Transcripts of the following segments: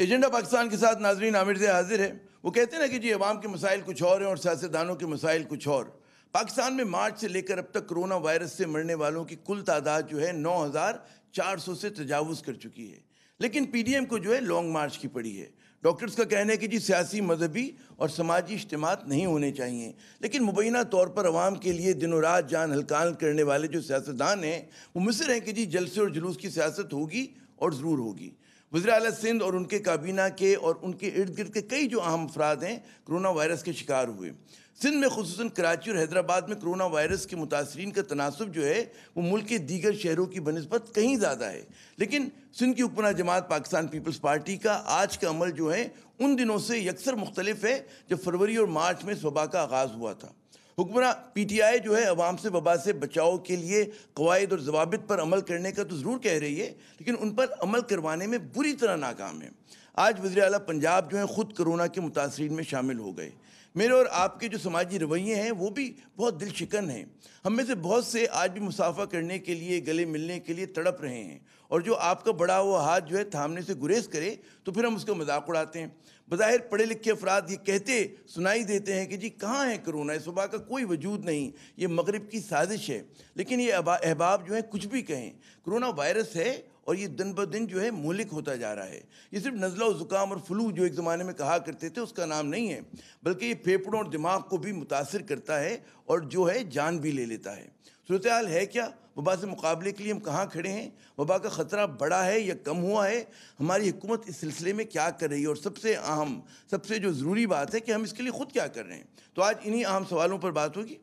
Agenda Pakistan کے ساتھ ناظرین عامر سے حاضر ہے۔ وہ کہتے ہیں نا کہ جی عوام کے مسائل کچھ اور ہیں اور سیاستدانوں کے مسائل کچھ اور۔ پاکستان میں مارچ سے لے کر اب تک کرونا وائرس سے مرنے والوں کی کل تعداد جو ہے 9,400 سے تجاوز کر چکی ہے، لیکن پی ڈی ایم کو جو ہے لانگ مارچ کی پڑی ہے۔ ڈاکٹرز کا کہنا ہے کہ جی سیاسی، مذہبی اور سماجی اجتماعات نہیں ہونے چاہیے، لیکن مبینہ طور پر عوام کے لیے دن و رات جان ہلکان کرنے والے جو سیاستدان ہیں وہ مصر ہیں کہ جی جلسے اور جلوس کی سیاست ہوگی اور ضرور ہوگی۔ وزیر اعلیٰ سندھ اور ان کے کابینہ کے اور ان کے ارد گرد کے کئی جو اہم افراد ہیں کرونا وائرس کے شکار ہوئے۔ سندھ میں خصوصاً کراچی اور حیدرآباد میں کرونا وائرس کے متاثرین کا تناسب جو ہے وہ ملک کے دیگر شہروں کی بنسبت کہیں زیادہ ہے، لیکن سندھ کی حکمراں جماعت پاکستان پیپلز پارٹی کا آج کا عمل جو ہے ان دنوں سے یکسر مختلف ہے جب فروری اور مارچ میں اس وبا کا آغاز ہوا تھا۔ حکمراں پی ٹی آئی جو ہے عوام سے وبا سے بچاؤ کے لیے قواعد اور ضوابط پر عمل کرنے کا تو ضرور کہہ رہی ہے، لیکن ان پر عمل کروانے میں بری طرح ناکام ہے۔ آج وزیر اعلیٰ پنجاب جو ہیں خود کرونا کے متاثرین میں شامل ہو گئے۔ میرے اور آپ کے جو سماجی رویے ہیں وہ بھی بہت دل شکن ہیں۔ ہم میں سے بہت سے آج بھی مصافحہ کرنے کے لیے، گلے ملنے کے لیے تڑپ رہے ہیں، اور جو آپ کا بڑا ہوا ہاتھ جو ہے تھامنے سے گریز کرے تو پھر ہم اس کا مذاق اڑاتے ہیں۔ بظاہر پڑھے لکھے افراد یہ کہتے سنائی دیتے ہیں کہ جی کہاں ہے کرونا، اس وبا کا کوئی وجود نہیں، یہ مغرب کی سازش ہے، لیکن یہ احباب جو ہیں کچھ بھی کہیں، کرونا وائرس ہے اور یہ دن بدن جو ہے مہلک ہوتا جا رہا ہے۔ یہ صرف نزلہ و زکام اور فلو جو ایک زمانے میں کہا کرتے تھے اس کا نام نہیں ہے، بلکہ یہ پھیپھڑوں اور دماغ کو بھی متاثر کرتا ہے اور جو ہے جان بھی لے لیتا ہے۔ صورتحال ہے کیا؟ وبا سے مقابلے کے لیے ہم کہاں کھڑے ہیں؟ وبا کا خطرہ بڑا ہے یا کم ہوا ہے؟ ہماری حکومت اس سلسلے میں کیا کر رہی ہے؟ اور سب سے اہم، سب سے جو ضروری بات ہے کہ ہم اس کے لیے خود کیا کر رہے ہیں؟ تو آج انہی اہم سوالوں پر بات ہوگی۔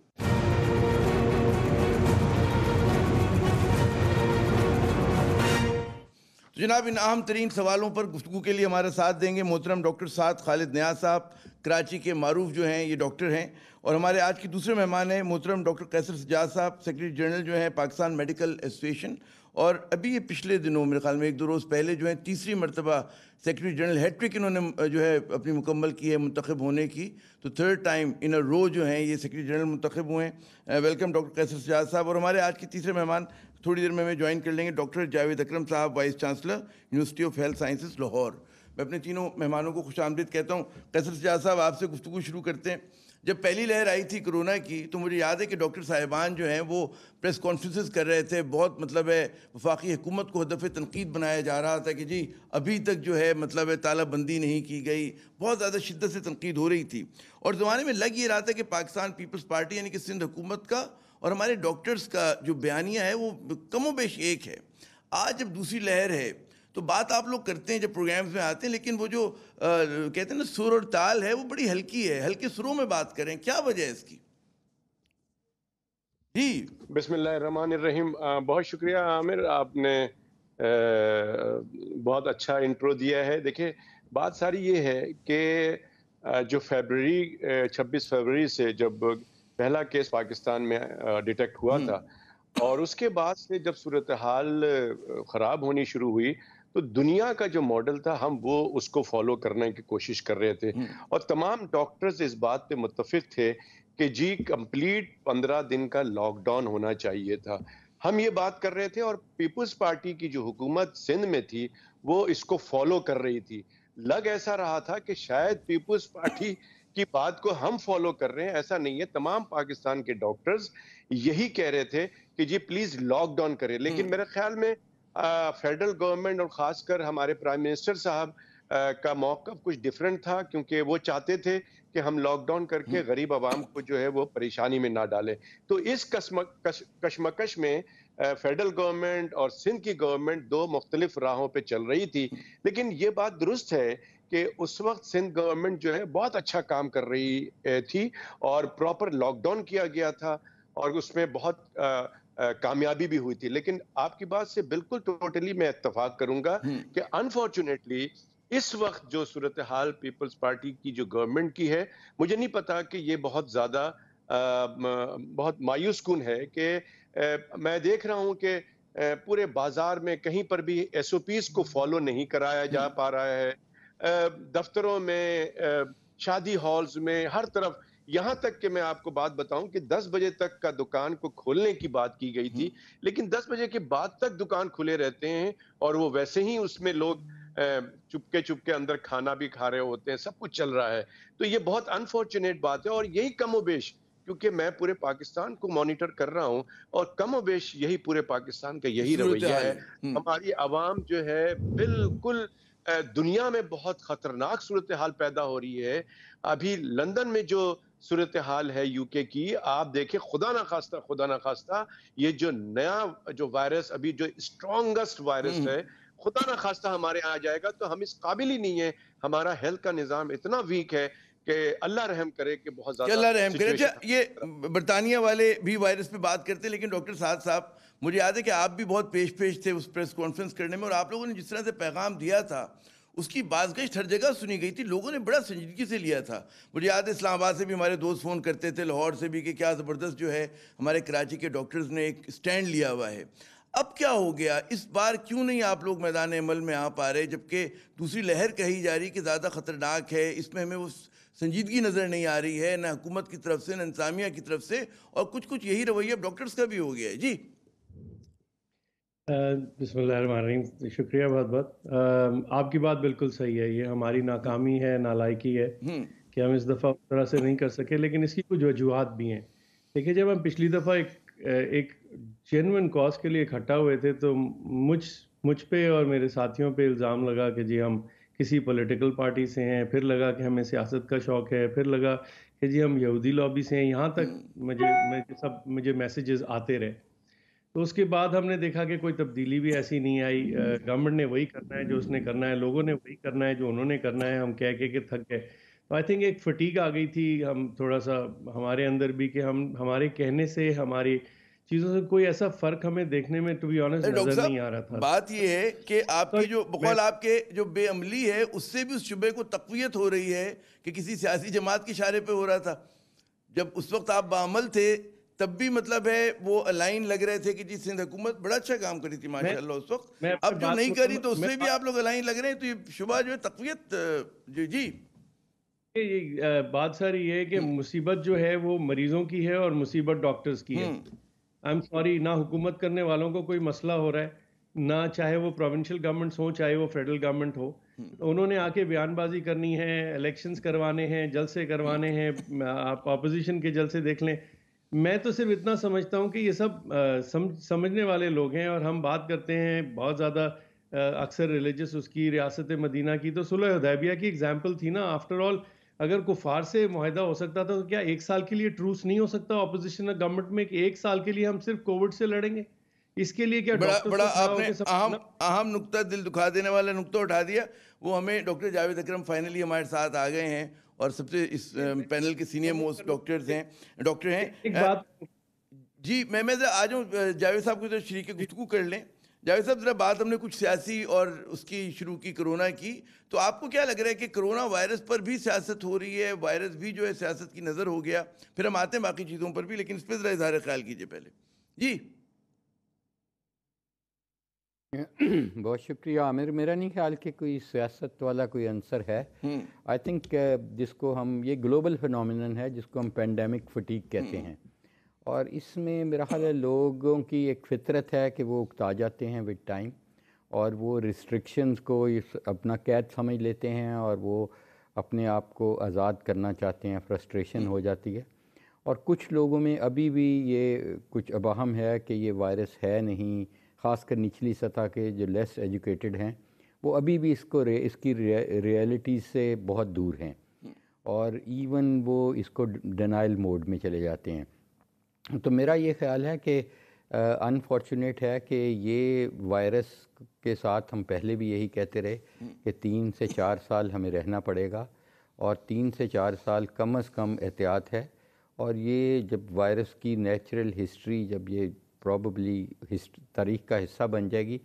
تو جناب ان اہم ترین سوالوں پر گفتگو کے لیے ہمارا ساتھ دیں گے محترم ڈاکٹر سعد خالد نیاز صاحب، کراچی کے معروف جو ہیں یہ ڈاکٹر ہیں، اور ہمارے آج کے دوسرے مہمان ہیں محترم ڈاکٹر قیصر سجاد صاحب، سیکرٹری جنرل جو ہیں پاکستان میڈیکل ایسوسیشن، اور ابھی یہ پچھلے دنوں میرے خیال میں 1-2 روز پہلے جو ہیں تیسری مرتبہ سیکرٹری جنرل ہیٹرک انہوں نے جو ہے اپنی مکمل کی ہے منتخب ہونے کی، تو 3rd ٹائم ان رو جو ہیں یہ سیکرٹری جنرل منتخب ہوئے ہیں۔ ویلکم ڈاکٹر قیصر سجاد صاحب۔ اور ہمارے آج کے تیسرے مہمان تھوڑی دیر میں ہمیں جوائن کر لیں گے ڈاکٹر جاوید اکرم صاحب، vice chancellor university of health sciences Lahore. میں اپنے تینوں مہمانوں کو خوش آمدید کہتا ہوں۔ قیصر سجاد صاحب آپ سے گفتگو شروع کرتے ہیں۔ جب پہلی لہر آئی تھی کرونا کی تو مجھے یاد ہے کہ ڈاکٹر صاحبان جو ہیں وہ پریس کانفرنسز کر رہے تھے، بہت وفاقی حکومت کو ہدف تنقید بنایا جا رہا تھا کہ جی ابھی تک جو ہے تالہ بندی نہیں کی گئی، بہت زیادہ شدت سے تنقید ہو رہی تھی، اور زمانے میں لگ یہ رہا تھا کہ پاکستان پیپلز پارٹی یعنی کہ سندھ حکومت کا اور ہمارے ڈاکٹرز کا جو بیانیہ ہے وہ کم و بیش ایک ہے۔ آج جب دوسری لہر ہے تو بات آپ لوگ کرتے ہیں جب پروگرامز میں آتے ہیں، لیکن وہ جو کہتے ہیں نا سر اور تال ہے وہ بڑی ہلکی ہے، ہلکے سروں میں بات کریں، کیا وجہ ہے اس کی؟ جی بسم اللہ الرحمن الرحیم۔ بہت شکریہ عامر، آپ نے بہت اچھا انٹرو دیا ہے۔ دیکھیں بات ساری یہ ہے کہ جو 26 فروری سے جب پہلا کیس پاکستان میں ڈیٹیکٹ ہوا تھا، اور اس کے بعد سے جب صورتحال خراب ہونی شروع ہوئی تو دنیا کا جو ماڈل تھا ہم وہ اس کو فالو کرنے کی کوشش کر رہے تھے، اور تمام ڈاکٹرز اس بات پہ متفق تھے کہ جی کمپلیٹ 15 دن کا لاک ڈاؤن ہونا چاہیے تھا۔ ہم یہ بات کر رہے تھے، اور پیپلز پارٹی کی جو حکومت سندھ میں تھی وہ اس کو فالو کر رہی تھی۔ لگ ایسا رہا تھا کہ شاید پیپلز پارٹی کی بات کو ہم فالو کر رہے ہیں، ایسا نہیں ہے۔ تمام پاکستان کے ڈاکٹرز یہی کہہ رہے تھے کہ جی پلیز لاک ڈاؤن کریں، لیکن میرے خیال میں فیڈرل گورنمنٹ اور خاص کر ہمارے پرائم منسٹر صاحب کا موقف کچھ ڈیفرنٹ تھا، کیونکہ وہ چاہتے تھے کہ ہم لاک ڈاؤن کر کے غریب عوام کو جو ہے وہ پریشانی میں نہ ڈالیں۔ تو اس کشمکش میں فیڈرل گورنمنٹ اور سندھ کی گورنمنٹ 2 مختلف راہوں پہ چل رہی تھی، لیکن یہ بات درست ہے کہ اس وقت سندھ گورنمنٹ جو ہے بہت اچھا کام کر رہی تھی، اور پراپر لاک ڈاؤن کیا گیا تھا، اور اس میں بہت کامیابی بھی ہوئی تھی۔ لیکن آپ کی بات سے بالکل ٹوٹلی میں اتفاق کروں گا کہ انفارچونیٹلی اس وقت جو صورتحال پیپلز پارٹی کی جو گورنمنٹ کی ہے، مجھے نہیں پتا کہ یہ بہت زیادہ بہت مایوس کن ہے کہ میں دیکھ رہا ہوں کہ پورے بازار میں کہیں پر بھی ایس او پیز کو فالو نہیں کرایا جا پا رہا ہے، دفتروں میں، شادی ہالز میں، ہر طرف، یہاں تک کہ میں آپ کو بات بتاؤں کہ 10 بجے تک کا دکان کو کھولنے کی بات کی گئی تھی، لیکن 10 بجے کے بعد تک دکان کھلے رہتے ہیں، اور وہ ویسے ہی اس میں لوگ چپکے چپکے اندر کھانا بھی کھا رہے ہوتے ہیں, سب کچھ چل رہا ہے. تو یہ بہت انفارچونیٹ بات ہے, اور یہی کم و بیش, کیونکہ میں پورے پاکستان کو مانیٹر کر رہا ہوں, اور کم و بیش یہی پورے پاکستان کا یہی رویہ صورتحال ہے. ہے. ہماری عوام جو ہے بالکل دنیا میں بہت خطرناک صورتحال پیدا ہو رہی ہے. ابھی لندن میں جو صورتحال ہے یو کے کی, آپ دیکھیں, خدا نہ خواستہ یہ جو نیا جو وائرس, ابھی جو اسٹرانگسٹ وائرس ہے, خدا نہ خواستہ ہمارے آ جائے گا تو ہم اس قابل ہی نہیں ہے. ہمارا ہیلتھ کا نظام اتنا ویک ہے کہ اللہ رحم کرے کہ بہت کہ زیادہ اللہ رحم کرے. اچھا, سچویشن. یہ برطانیہ والے بھی وائرس پہ بات کرتے ہیں, لیکن ڈاکٹر سعد صاحب, مجھے یاد ہے کہ آپ بھی بہت پیش تھے اس پریس کانفرنس کرنے میں, اور آپ لوگوں نے جس طرح سے پیغام دیا تھا اس کی بازگشت ہر جگہ سنی گئی تھی, لوگوں نے بڑا سنجیدگی سے لیا تھا. مجھے یاد ہے اسلام آباد سے بھی ہمارے دوست فون کرتے تھے, لاہور سے بھی, کہ کیا زبردست جو ہے ہمارے کراچی کے ڈاکٹرز نے ایک سٹینڈ لیا ہوا ہے. اب کیا ہو گیا اس بار, کیوں نہیں آپ لوگ میدان عمل میں آ پا رہے, جبکہ دوسری لہر کہی جا رہی کہ زیادہ خطرناک ہے, اس میں ہمیں وہ سنجیدگی نظر نہیں آ رہی ہے, نہ حکومت کی طرف سے نہ انتظامیہ کی طرف سے, اور کچھ یہی رویہ ڈاکٹرز کا بھی ہو گیا ہے. جی بسم اللہ الرحمن الرحیم. شکریہ بہت بہت. آپ کی بات بالکل صحیح ہے, یہ ہماری ناکامی ہے, نالائکی ہے کہ ہم اس دفعہ اس طرح سے نہیں کر سکے, لیکن اس کی کچھ وجوہات بھی ہیں. دیکھیں, جب ہم پچھلی دفعہ ایک جینوئن کاز کے لیے اکٹھا ہوئے تھے تو مجھ پہ اور میرے ساتھیوں پہ الزام لگا کہ جی ہم کسی پولیٹیکل پارٹی سے ہیں, پھر لگا کہ ہمیں سیاست کا شوق ہے, پھر لگا کہ جی ہم یہودی لابی سے ہیں, یہاں تک مجھے میسیجز آتے رہے. تو اس کے بعد ہم نے دیکھا کہ کوئی تبدیلی بھی ایسی نہیں آئی. گورنمنٹ نے وہی کرنا ہے جو اس نے کرنا ہے, لوگوں نے وہی کرنا ہے جو انہوں نے کرنا ہے, ہم کہہ کے تھک گئے. تو آئی تھنک ایک فٹیگ آ گئی تھی, ہم تھوڑا سا ہمارے اندر بھی, کہ ہمارے کہنے سے ہماری چیزوں سے کوئی ایسا فرق ہمیں دیکھنے میں ٹو بی آنیسٹ ڈاکٹر نظر نہیں آ صاحب, رہا تھا. بات یہ ہے کہ آپ کی جو بقول آپ کے جو بے عملی ہے اس سے بھی اس شبے کو تقویت ہو رہی ہے کہ کسی سیاسی جماعت کے اشارے پہ ہو رہا تھا. جب اس وقت آپ بعمل تھے تب بھی مطلب ہے وہ الائن لگ رہے تھے کہ جی سندھ حکومت بڑا اچھا کام کری تھی ماشاءاللہ اس وقت, اب جو نہیں کری تو اس سے بھی آپ لوگ الائن لگ رہے ہیں, تو یہ شبہ جو ہے تقویت. جی یہ بات ساری یہ ہے کہ مصیبت جو ہے وہ مریضوں کی ہے اور مصیبت ڈاکٹرز کی ہے. آئی ایم سوری, نہ حکومت کرنے والوں کو کوئی مسئلہ ہو رہا ہے, نہ چاہے وہ پروونشل گورنمنٹس ہوں چاہے وہ فیڈرل گورنمنٹ ہو. انہوں نے آ کے بیان بازی کرنی ہے, الیکشنز کروانے ہیں, جلسے کروانے ہیں, آپ اپوزیشن کے جلسے دیکھ لیں. میں تو صرف اتنا سمجھتا ہوں کہ یہ سب سمجھنے والے لوگ ہیں, اور ہم بات کرتے ہیں بہت زیادہ اکثر ریلیجس اس کی ریاست مدینہ کی, تو صلح حدیبیہ کی ایگزامپل تھی نا. آفٹر آل اگر کفار سے معاہدہ ہو سکتا تھا تو کیا ایک سال کے لیے ٹروس نہیں ہو سکتا اپوزیشن گورنمنٹ میں, کہ ایک سال کے لیے ہم صرف کووڈ سے لڑیں گے؟ اس کے لیے کیا ڈاکٹرز بڑا کو کھڑا آپ ہو نے کے اہم نقطہ, دل دکھا دینے والا نقطہ اٹھا دیا. وہ ہمیں ڈاکٹر جاوید اکرم فائنلی ہمارے ساتھ آ گئے ہیں, اور سب سے اس پینل کے سینئر موسٹ ڈاکٹر ہیں. ایک بات جی میں آ جاؤں جاوید صاحب کو تو شریک گفتگو کر لیں. جاوید صاحب ذرا بات ہم نے کچھ سیاسی اور اس کی شروع کی کرونا کی, تو آپ کو کیا لگ رہا ہے کہ کرونا وائرس پر بھی سیاست ہو رہی ہے, وائرس بھی جو ہے سیاست کی نظر ہو گیا؟ پھر ہم آتے ہیں باقی چیزوں پر بھی, لیکن اس پہ ذرا اظہار خیال کیجئے پہلے. جی بہت شکریہ عامر. میرا نہیں خیال کہ کوئی سیاست والا کوئی عنصر ہے. آئی تھنک جس کو ہم, یہ گلوبل فینومینن ہے جس کو ہم پینڈیمک فٹیگ کہتے ہیں, اور اس میں میرا خیال ہے لوگوں کی ایک فطرت ہے کہ وہ اکتا جاتے ہیں ود ٹائم, اور وہ ریسٹرکشنز کو اپنا قید سمجھ لیتے ہیں, اور وہ اپنے آپ کو آزاد کرنا چاہتے ہیں, فرسٹریشن ہو جاتی ہے. اور کچھ لوگوں میں ابھی بھی یہ کچھ ابہم ہے کہ یہ وائرس ہے نہیں, خاص کر نچلی سطح کے جو لیس ایجوکیٹڈ ہیں وہ ابھی بھی اس کی ریئلٹیز سے بہت دور ہیں, اور ایون وہ اس کو ڈینائل موڈ میں چلے جاتے ہیں. تو میرا یہ خیال ہے کہ انفارچونیٹ ہے کہ یہ وائرس کے ساتھ ہم پہلے بھی یہی کہتے رہے کہ 3 سے 4 سال ہمیں رہنا پڑے گا, اور 3 سے 4 سال کم از کم احتیاط ہے. اور یہ جب وائرس کی نیچرل ہسٹری جب یہ پروبیبلی تاریخ کا حصہ بن جائے گی,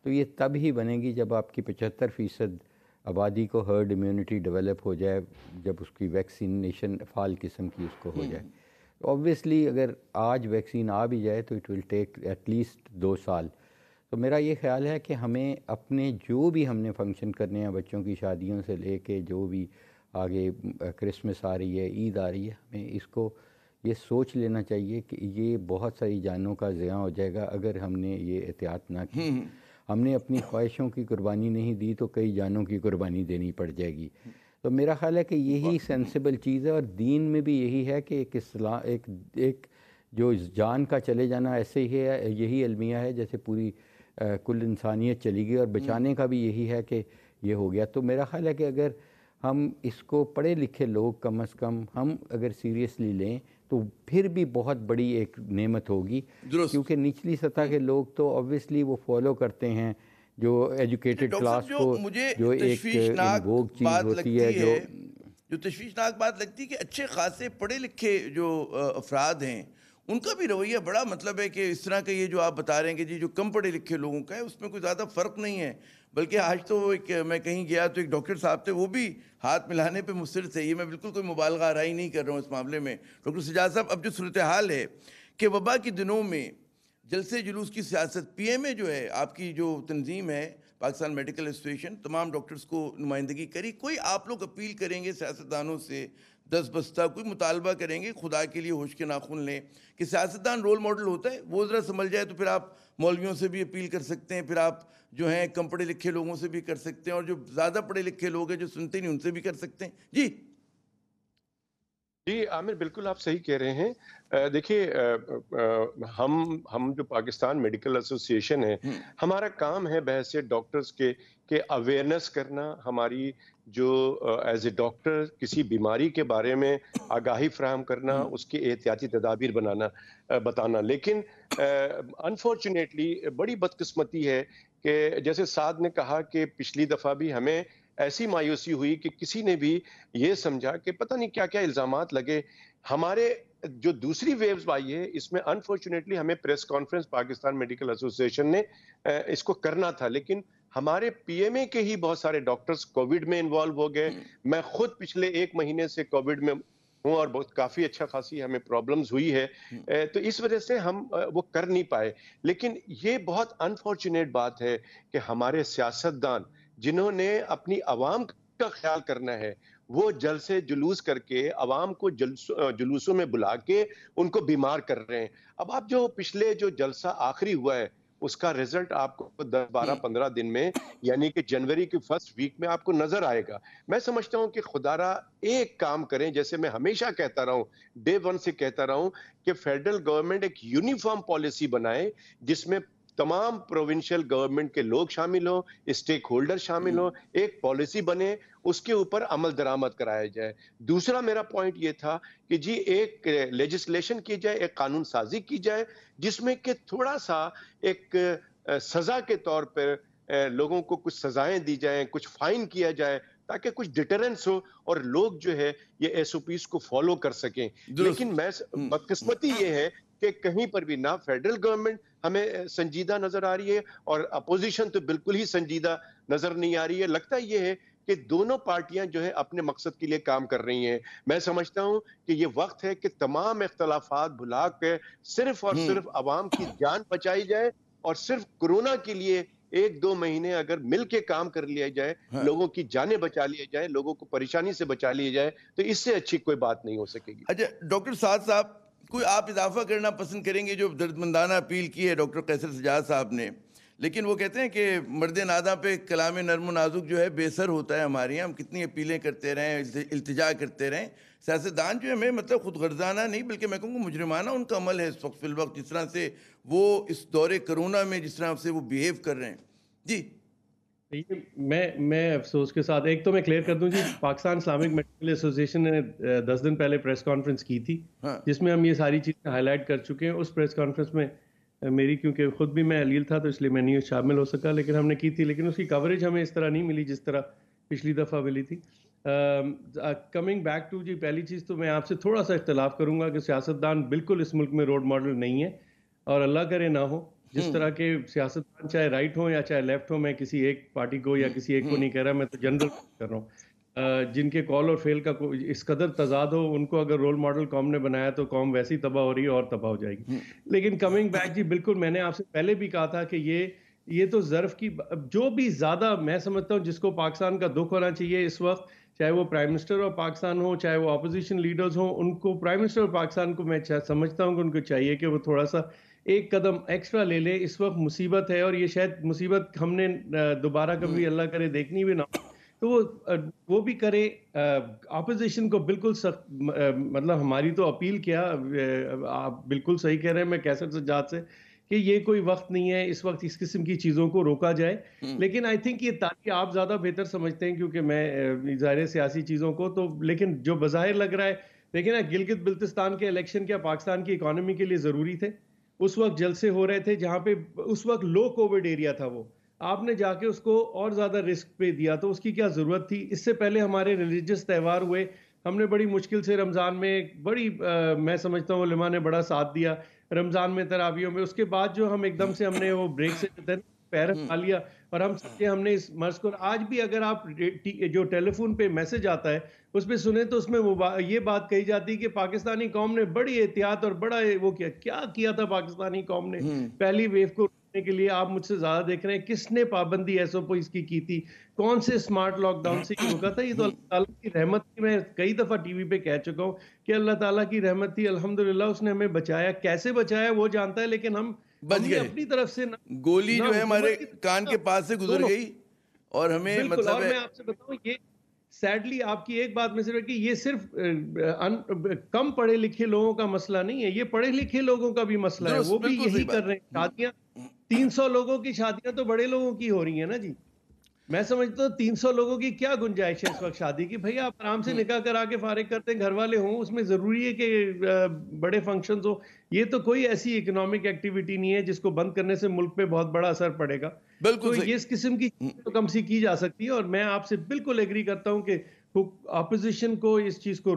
تو یہ تب ہی بنے گی جب آپ کی 75% آبادی کو ہرڈ امیونٹی ڈیولپ ہو جائے, جب اس کی ویکسینیشن فعال قسم کی اس کو ہو جائے. اوبویسلی اگر آج ویکسین آ بھی جائے تو it will take at least 2 سال. تو میرا یہ خیال ہے کہ ہمیں اپنے جو بھی ہم نے فنکشن کرنے ہیں, بچوں کی شادیوں سے لے کے جو بھی آگے کرسمس آ رہی ہے, عید آ رہی ہے, ہمیں اس کو یہ سوچ لینا چاہیے کہ یہ بہت ساری جانوں کا ضیاع ہو جائے گا اگر ہم نے یہ احتیاط نہ کی. ہم نے اپنی خواہشوں کی قربانی نہیں دی تو کئی جانوں کی قربانی دینی پڑ جائے گی. تو میرا خیال ہے کہ یہی سینسیبل چیز ہے, اور دین میں بھی یہی ہے کہ ایک جو اس جان کا چلے جانا ایسے ہی ہے, یہی المیہ ہے جیسے پوری کل انسانیت چلی گئی, اور بچانے کا بھی یہی ہے کہ یہ ہو گیا. تو میرا خیال ہے کہ اگر ہم اس کو پڑھے لکھے لوگ کم از کم ہم اگر سیریسلی لیں تو پھر بھی بہت بڑی ایک نعمت ہوگی, کیونکہ نچلی سطح کے لوگ تو آبویسلی وہ فالو کرتے ہیں جو ایجوکیٹڈ کلاس کو, جو ایک انووگ چیز ہوتی ہے. جو تشویشناک بات لگتی ہے کہ اچھے خاصے پڑھے لکھے جو افراد ہیں ان کا بھی رویہ بڑا مطلب ہے کہ اس طرح کا یہ جو آپ بتا رہے ہیں کہ جی جو کم پڑھے لکھے لوگوں کا ہے اس میں کوئی زیادہ فرق نہیں ہے, بلکہ آج تو میں کہیں گیا تو ایک ڈاکٹر صاحب تھے, وہ بھی ہاتھ ملانے پہ مصر تھے. یہ میں بالکل کوئی مبالغہ آرائی نہیں کر رہا ہوں اس معاملے میں. ڈاکٹر سجاد صاحب, اب جو صورتحال ہے کہ وبا کے دنوں میں جلسے جلوس کی سیاست, پی ایم اے جو ہے آپ کی جو تنظیم ہے پاکستان میڈیکل ایسوسیشن, تمام ڈاکٹرز کو نمائندگی کری, کوئی آپ لوگ اپیل کریں گے سیاستدانوں سے دس بستہ, کوئی مطالبہ کریں گے خدا کے لیے ہوش کے ناخن لیں کہ سیاستدان رول ماڈل ہوتا ہے, وہ ذرا سنبھل جائے تو پھر آپ مولویوں سے بھی اپیل کر سکتے ہیں, پھر آپ جو ہیں کم پڑھے لکھے لوگوں سے بھی کر سکتے ہیں, اور جو زیادہ پڑھے لکھے لوگ ہیں جو سنتے نہیں ان سے بھی کر سکتے ہیں. جی جی عامر, بالکل آپ صحیح کہہ رہے ہیں. دیکھیے ہم جو پاکستان میڈیکل ایسوسیشن ہے, ہمارا کام ہے بحیثیت ڈاکٹرز کے کہ اویئرنیس کرنا, ہماری جو ایز اے ڈاکٹر کسی بیماری کے بارے میں آگاہی فراہم کرنا, اس کے احتیاطی تدابیر بتانا. لیکن انفارچونیٹلی بڑی بدقسمتی ہے کہ جیسے سعد نے کہا کہ پچھلی دفعہ بھی ہمیں ایسی مایوسی ہوئی کہ کسی نے بھی یہ سمجھا کہ پتہ نہیں کیا کیا الزامات لگے. ہمارے جو دوسری ویوز آئی ہے اس میں انفارچونیٹلی ہمیں press conference Pakistan medical association نے اس کو کرنا تھا, لیکن ہمارے پی ایم اے کے ہی بہت سارے ڈاکٹرز کووڈ میں انوالو ہو گئے. میں خود پچھلے 1 مہینے سے کووڈ میں ہوں اور بہت کافی اچھا خاصی ہمیں پرابلمز ہوئی ہے, تو اس وجہ سے ہم وہ کر نہیں پائے. لیکن یہ بہت انفارچونیٹ بات ہے کہ ہمارے سیاستدان جنہوں نے اپنی عوام کا خیال کرنا ہے وہ جلسے جلوس کر کے عوام کو جلوسوں میں بلا کے ان کو بیمار کر رہے ہیں. اب آپ جو پچھلے جو جلسہ آخری ہوا ہے اس کا رزلٹ آپ کو 10 12 15 دن میں یعنی کہ جنوری کی فرسٹ ویک میں آپ کو نظر آئے گا. میں سمجھتا ہوں کہ خدا را ایک کام کریں, جیسے میں ہمیشہ کہتا رہا ہوں, ڈے ون سے کہتا رہا ہوں کہ فیڈرل گورنمنٹ ایک یونیفارم پالیسی بنائے جس میں تمام پروونشل گورنمنٹ کے لوگ شامل ہوں, اسٹیک ہولڈر شامل ہوں, ایک پالیسی بنے, اس کے اوپر عمل درآمد کرایا جائے. دوسرا میرا پوائنٹ یہ تھا کہ جی ایک لیجسلیشن کی جائے, ایک قانون سازی کی جائے جس میں کہ تھوڑا سا ایک سزا کے طور پر لوگوں کو کچھ سزائیں دی جائیں, کچھ فائن کیا جائے تاکہ کچھ ڈیٹرنس ہو اور لوگ جو ہے یہ ایس او پیز کو فالو کر سکیں. لیکن بدقسمتی یہ ہے کہ کہیں پر بھی نہ فیڈرل گورنمنٹ ہمیں سنجیدہ نظر آ رہی ہے اور اپوزیشن تو بالکل ہی سنجیدہ نظر نہیں آ رہی ہے. لگتا یہ ہے کہ دونوں پارٹیاں جو ہے اپنے مقصد کے لیے کام کر رہی ہیں. میں سمجھتا ہوں کہ یہ وقت ہے کہ تمام اختلافات بھلا کے صرف اور صرف عوام کی جان بچائی جائے, اور صرف کورونا کے لیے 1-2 مہینے اگر مل کے کام کر لیا جائے, لوگوں کی جانیں بچا لیے جائے, لوگوں کو پریشانی سے بچا لیا جائے, تو اس سے اچھی کوئی بات نہیں ہو سکے گی. اچھا ڈاکٹر سعد صاحب, کوئی آپ اضافہ کرنا پسند کریں گے جو دردمندانہ اپیل کی ہے ڈاکٹر قیصر سجاد صاحب نے؟ لیکن وہ کہتے ہیں کہ مرد ناداں پہ کلام نرم و نازک جو ہے بے سر ہوتا ہے ہمارے یہاں, ہم کتنی اپیلیں کرتے رہیں, التجا کرتے رہیں, سیاستدان جو ہمیں مطلب خود غرضانہ نہیں بلکہ میں کہوں گا مجرمانہ ان کا عمل ہے اس وقت فی الوقت, جس طرح سے وہ اس دور کرونا میں جس طرح سے وہ بیہیو کر رہے ہیں. جی میں افسوس کے ساتھ ایک تو میں کلیئر کر دوں جی, پاکستان اسلامک میڈیکل ایسوسیشن نے 10 دن پہلے پریس کانفرنس کی تھی جس میں ہم یہ ساری چیزیں ہائی لائٹ کر چکے ہیں. اس پریس کانفرنس میں میری کیونکہ خود بھی میں علیل تھا تو اس لیے میں نہیں شامل ہو سکا, لیکن ہم نے کی تھی, لیکن اس کی کوریج ہمیں اس طرح نہیں ملی جس طرح پچھلی دفعہ ملی تھی. کمنگ بیک ٹو جی, پہلی چیز تو میں آپ سے تھوڑا سا اختلاف کروں گا کہ سیاستدان بالکل اس ملک میں رول ماڈل نہیں ہے, اور اللہ کرے نہ ہو. جس طرح کے سیاستدان چاہے رائٹ ہوں یا چاہے لیفٹ ہوں, میں کسی ایک پارٹی کو یا کسی ایک کو نہیں کہہ رہا, میں تو جنرل کر رہا ہوں, جن کے کال اور فیل کا اس قدر تضاد ہو, ان کو اگر رول ماڈل قوم نے بنایا تو قوم ویسی تباہ ہو رہی ہے اور تباہ ہو جائے گی. لیکن کمنگ بیک جی, بالکل میں نے آپ سے پہلے بھی کہا تھا کہ یہ تو ظرف کی جو بھی زیادہ میں سمجھتا ہوں جس کو پاکستان کا دکھ ہونا چاہیے اس وقت چاہے وہ پرائم منسٹر آف پاکستان ہو, چاہے وہ اپوزیشن لیڈرز ہوں, ان کو پرائم منسٹر آف پاکستان کو میں سمجھتا ہوں کہ ان کو چاہیے کہ وہ تھوڑا سا ایک قدم ایکسٹرا لے لے. اس وقت مصیبت ہے, اور یہ شاید مصیبت ہم نے دوبارہ کبھی اللہ کرے دیکھنی بھی نہ ہو, تو وہ بھی کرے. اپوزیشن کو بالکل سخت, مطلب ہماری تو اپیل کیا, آپ بالکل صحیح کہہ رہے ہیں, میں کیسر سجاد سے, کہ یہ کوئی وقت نہیں ہے اس وقت اس قسم کی چیزوں کو روکا جائے. لیکن آئی تھنک یہ تاکہ آپ زیادہ بہتر سمجھتے ہیں کیونکہ میں ظاہر سیاسی چیزوں کو تو, لیکن جو بظاہر لگ رہا ہے, دیکھیں نا گلگت بلتستان کے الیکشن کیا پاکستان کی اکانومی کے لیے ضروری تھے؟ اس وقت جلسے ہو رہے تھے جہاں پہ اس وقت لو کووڈ ایریا تھا, وہ آپ نے جا کے اس کو اور زیادہ رسک پہ دیا, تو اس کی کیا ضرورت تھی؟ اس سے پہلے ہمارے ریلیجس تہوار ہوئے, ہم نے بڑی مشکل سے رمضان میں بڑی میں سمجھتا ہوں علماء نے بڑا ساتھ دیا رمضان میں, تراویحوں میں. اس کے بعد جو ہم ایک دم سے ہم نے وہ بریک سے پیر ہٹا لیا, اور ہم نے اس مرض کو, آج بھی اگر آپ جو ٹیلی فون پہ میسج آتا ہے اس پہ سنیں تو اس میں یہ بات کہی جاتی ہے کہ پاکستانی قوم نے بڑی احتیاط اور بڑا وہ کیا تھا پاکستانی قوم نے پہلی ویو کو روکنے کے لیے. آپ مجھ سے زیادہ دیکھ رہے ہیں کس نے پابندی ایس او پی اس کی تھی, کون سے اسمارٹ لاک ڈاؤن سے یہ روکا تھا؟ یہ تو اللہ تعالیٰ کی رحمت تھی. میں کئی دفعہ ٹی وی پہ کہہ چکا ہوں کہ اللہ تعالیٰ کی رحمت تھی, الحمدللہ اس نے ہمیں بچایا. کیسے بچایا وہ جانتا ہے, لیکن ہم بچ گئے. اپنی طرف سے گولی جو ہے ہمارے کان کے پاس سے گزر گئی, اور ہمیں مطلب اور میں آپ سے بتاؤں یہ سیڈلی آپ کی ایک بات میں صرف کہ یہ صرف کم پڑھے لکھے لوگوں کا مسئلہ نہیں ہے, یہ پڑھے لکھے لوگوں کا بھی مسئلہ ہے. وہ بھی یہی کر رہے ہیں. شادیاں 300 لوگوں کی شادیاں تو بڑے لوگوں کی ہو رہی ہیں نا جی. میں سمجھتا ہوں 300 لوگوں کی کیا گنجائش ہے اس وقت شادی کی؟ بھئی آپ آرام سے نکاح کرا کے فارغ کرتے ہیں, گھر والے ہوں, اس میں ضروری ہے کہ بڑے فنکشنز ہو. یہ تو کوئی ایسی اکنامک ایکٹیویٹی نہیں ہے جس کو بند کرنے سے ملک پہ بہت بڑا اثر پڑے گا. تو یہ اس قسم کی کم سی کی جا سکتی ہے, اور میں آپ سے بالکل ایگری کرتا ہوں کہ اپوزیشن کو اس چیز کو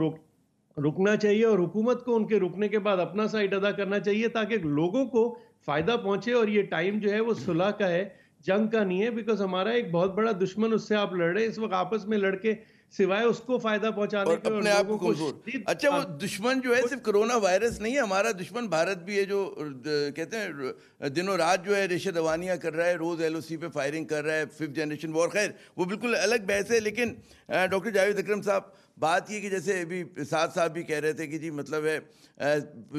رکنا چاہیے, اور حکومت کو ان کے رکنے کے بعد اپنا سائڈ ادا کرنا چاہیے تاکہ لوگوں کو فائدہ پہنچے. اور یہ ٹائم جو ہے وہ صلح کا ہے, جنگ کا نہیں ہے, بیکاز ہمارا ایک بہت بڑا دشمن, اس سے آپ لڑ رہے ہیں اس وقت آپس میں لڑ کے, سوائے اس کو فائدہ پہنچانے کے اپنے آپ کو کمزور. اچھا وہ دشمن جو ہے صرف کرونا وائرس نہیں ہے, ہمارا دشمن بھارت بھی ہے, جو کہتے ہیں دنوں رات جو ہے ریشہ دوانیاں کر رہا ہے, روز ایل او سی پہ فائرنگ کر رہا ہے, 5th جنریشن وار. خیر وہ بالکل الگ بحث ہے. لیکن ڈاکٹر جاوید اکرم صاحب, بات یہ کہ جیسے ابھی سعد صاحب بھی کہہ رہے تھے کہ جی مطلب ہے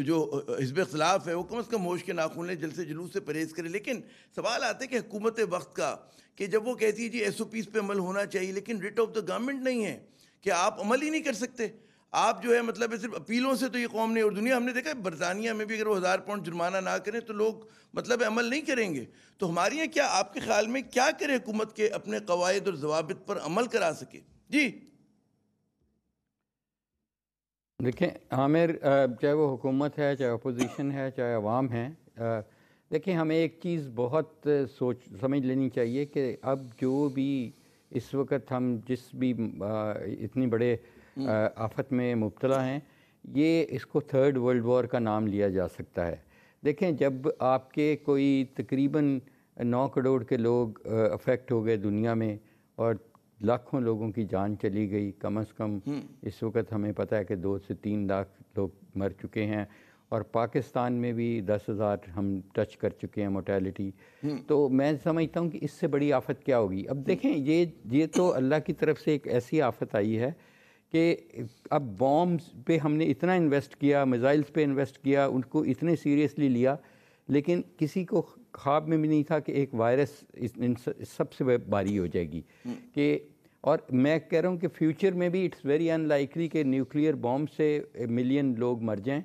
جو حزب اختلاف ہے وہ کم از کم ہوش کے ناخن لیں, جلسے جلوس سے پرہیز کرے. لیکن سوال آتا ہے کہ حکومت وقت کا, کہ جب وہ کہتی ہے جی ایس او پیز پہ عمل ہونا چاہیے, لیکن ریٹ آف دا گورنمنٹ نہیں ہے, کہ آپ عمل ہی نہیں کر سکتے. آپ جو ہے مطلب صرف اپیلوں سے تو یہ قوم نہیں, اور دنیا ہم نے دیکھا ہے برطانیہ میں بھی اگر وہ 1000 پاؤنڈ جرمانہ نہ کریں تو لوگ مطلب عمل نہیں کریں گے. تو ہماری یہاں کیا آپ کے خیال میں کیا کرے حکومت کے اپنے قواعد اور ضوابط پر عمل کرا سکے؟ جی دیکھیں عامر, چاہے وہ حکومت ہے, چاہے اپوزیشن ہے, چاہے عوام ہے, دیکھیں ہمیں ایک چیز بہت سمجھ لینی چاہیے کہ اب جو بھی اس وقت ہم جس بھی اتنی بڑے آفت میں مبتلا ہیں, یہ اس کو 3rd ورلڈ وار کا نام لیا جا سکتا ہے. دیکھیں جب آپ کے کوئی تقریباً 9 کروڑ کے لوگ افیکٹ ہو گئے دنیا میں, اور لاکھوں لوگوں کی جان چلی گئی, کم از کم اس وقت ہمیں پتہ ہے کہ 2 سے 3 لاکھ لوگ مر چکے ہیں, اور پاکستان میں بھی 10,000 ہم ٹچ کر چکے ہیں مورٹیلٹی. تو میں سمجھتا ہوں کہ اس سے بڑی آفت کیا ہوگی. اب دیکھیں یہ تو اللہ کی طرف سے ایک ایسی آفت آئی ہے کہ اب بامز پہ ہم نے اتنا انویسٹ کیا, میزائلز پہ انویسٹ کیا, ان کو اتنے سیریسلی لیا, لیکن کسی کو خواب میں بھی نہیں تھا کہ ایک وائرس سب سے باری ہو جائے گی. کہ اور میں کہہ رہا ہوں کہ فیوچر میں بھی اٹس ویری ان لائکلی کہ نیوکلیئر بام سے 1 ملین لوگ مر جائیں,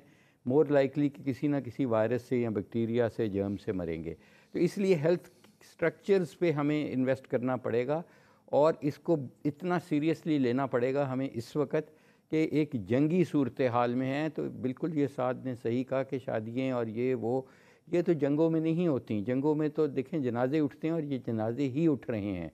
مور لائکلی کہ کسی نہ کسی وائرس سے یا بیکٹیریا سے, جرم سے مریں گے. تو اس لیے ہیلتھ سٹرکچرز پہ ہمیں انویسٹ کرنا پڑے گا, اور اس کو اتنا سیریسلی لینا پڑے گا ہمیں اس وقت کہ ایک جنگی صورتحال میں ہیں. تو بالکل یہ سعد نے صحیح کہا کہ شادیاں اور یہ تو جنگوں میں نہیں ہوتی. جنگوں میں تو دیکھیں جنازے اٹھتے ہیں, اور یہ جنازے ہی اٹھ رہے ہیں.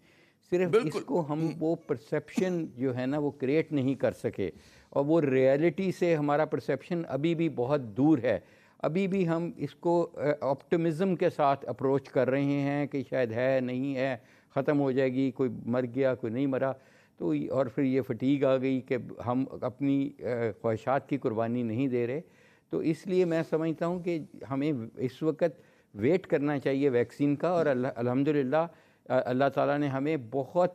صرف اس کو ہم وہ پرسیپشن جو ہے نا وہ کریٹ نہیں کر سکے, اور وہ ریئلٹی سے ہمارا پرسیپشن ابھی بھی بہت دور ہے. ابھی بھی ہم اس کو آپٹمزم کے ساتھ اپروچ کر رہے ہیں کہ شاید ہے, نہیں ہے, ختم ہو جائے گی, کوئی مر گیا, کوئی نہیں مرا. تو اور پھر یہ فٹیگ آ گئی کہ ہم اپنی خواہشات کی قربانی نہیں دے رہے. تو اس لیے میں سمجھتا ہوں کہ ہمیں اس وقت ویٹ کرنا چاہیے ویکسین کا, اور الحمدللہ اللہ تعالیٰ نے ہمیں بہت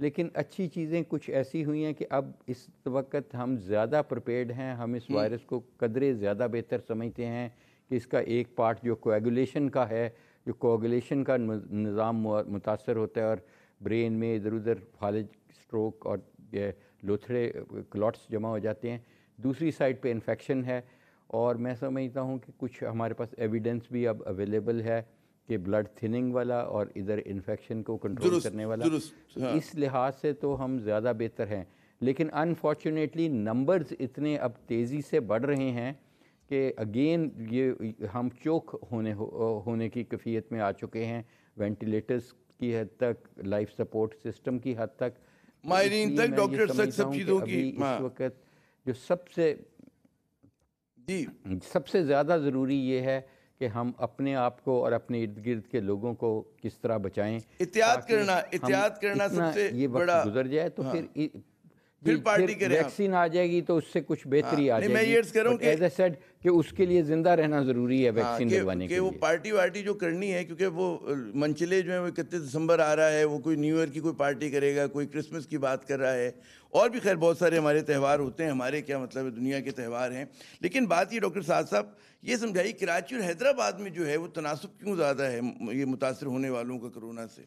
لیکن اچھی چیزیں کچھ ایسی ہوئی ہیں کہ اب اس وقت ہم زیادہ پریپیئرڈ ہیں، ہم اس وائرس کو قدرے زیادہ بہتر سمجھتے ہیں کہ اس کا ایک پارٹ جو کویگولیشن کا ہے، جو کویگولیشن کا نظام متاثر ہوتا ہے اور برین میں ادھر ادھر فالج سٹروک اور لوتھڑے کلاٹس جمع ہو جاتے ہیں، دوسری سائڈ پہ انفیکشن ہے. اور میں سمجھتا ہوں کہ کچھ ہمارے پاس ایویڈنس بھی اب اویلیبل ہے کہ بلڈ تھننگ والا اور ادھر انفیکشن کو کنٹرول کرنے والا. تو اس لحاظ سے تو ہم زیادہ بہتر ہیں، لیکن انفارچونیٹلی نمبرز اتنے اب تیزی سے بڑھ رہے ہیں کہ اگین یہ ہم چوک ہونے کی کیفیت میں آ چکے ہیں، وینٹیلیٹرز کی حد تک، لائف سپورٹ سسٹم کی حد تک، ماہرین تک، ڈاکٹر تک، سب چیزوں کی. اس وقت جو سب سے زیادہ ضروری یہ ہے کہ ہم اپنے آپ کو اور اپنے ارد گرد کے لوگوں کو کس طرح بچائیں. احتیاط کرنا سب سے یہ وقت گزر جائے تو پھر پارٹی کریں. ویکسین آ جائے گی تو اس سے کچھ بہتری آ جائے گی. میں یہ عرض کروں کہ ایز اے سیڈ کہ اس کے لیے زندہ رہنا ضروری ہے ویکسین لگوانے کے لیے. وہ پارٹی جو کرنی ہے، کیونکہ وہ منچلے جو ہیں وہ 31 دسمبر آ رہا ہے، وہ کوئی نیو ایئر کی کوئی پارٹی کرے گا، کوئی کرسمس کی بات کر رہا ہے، اور بھی خیر بہت سارے ہمارے تہوار ہوتے ہیں. ہمارے کیا مطلب ہے، دنیا کے تہوار ہیں. لیکن بات یہ ڈاکٹر سعد صاحب یہ سمجھائیے، کراچی اور حیدرآباد میں جو ہے وہ تناسب کیوں زیادہ ہے یہ متاثر ہونے والوں کا کرونا سے؟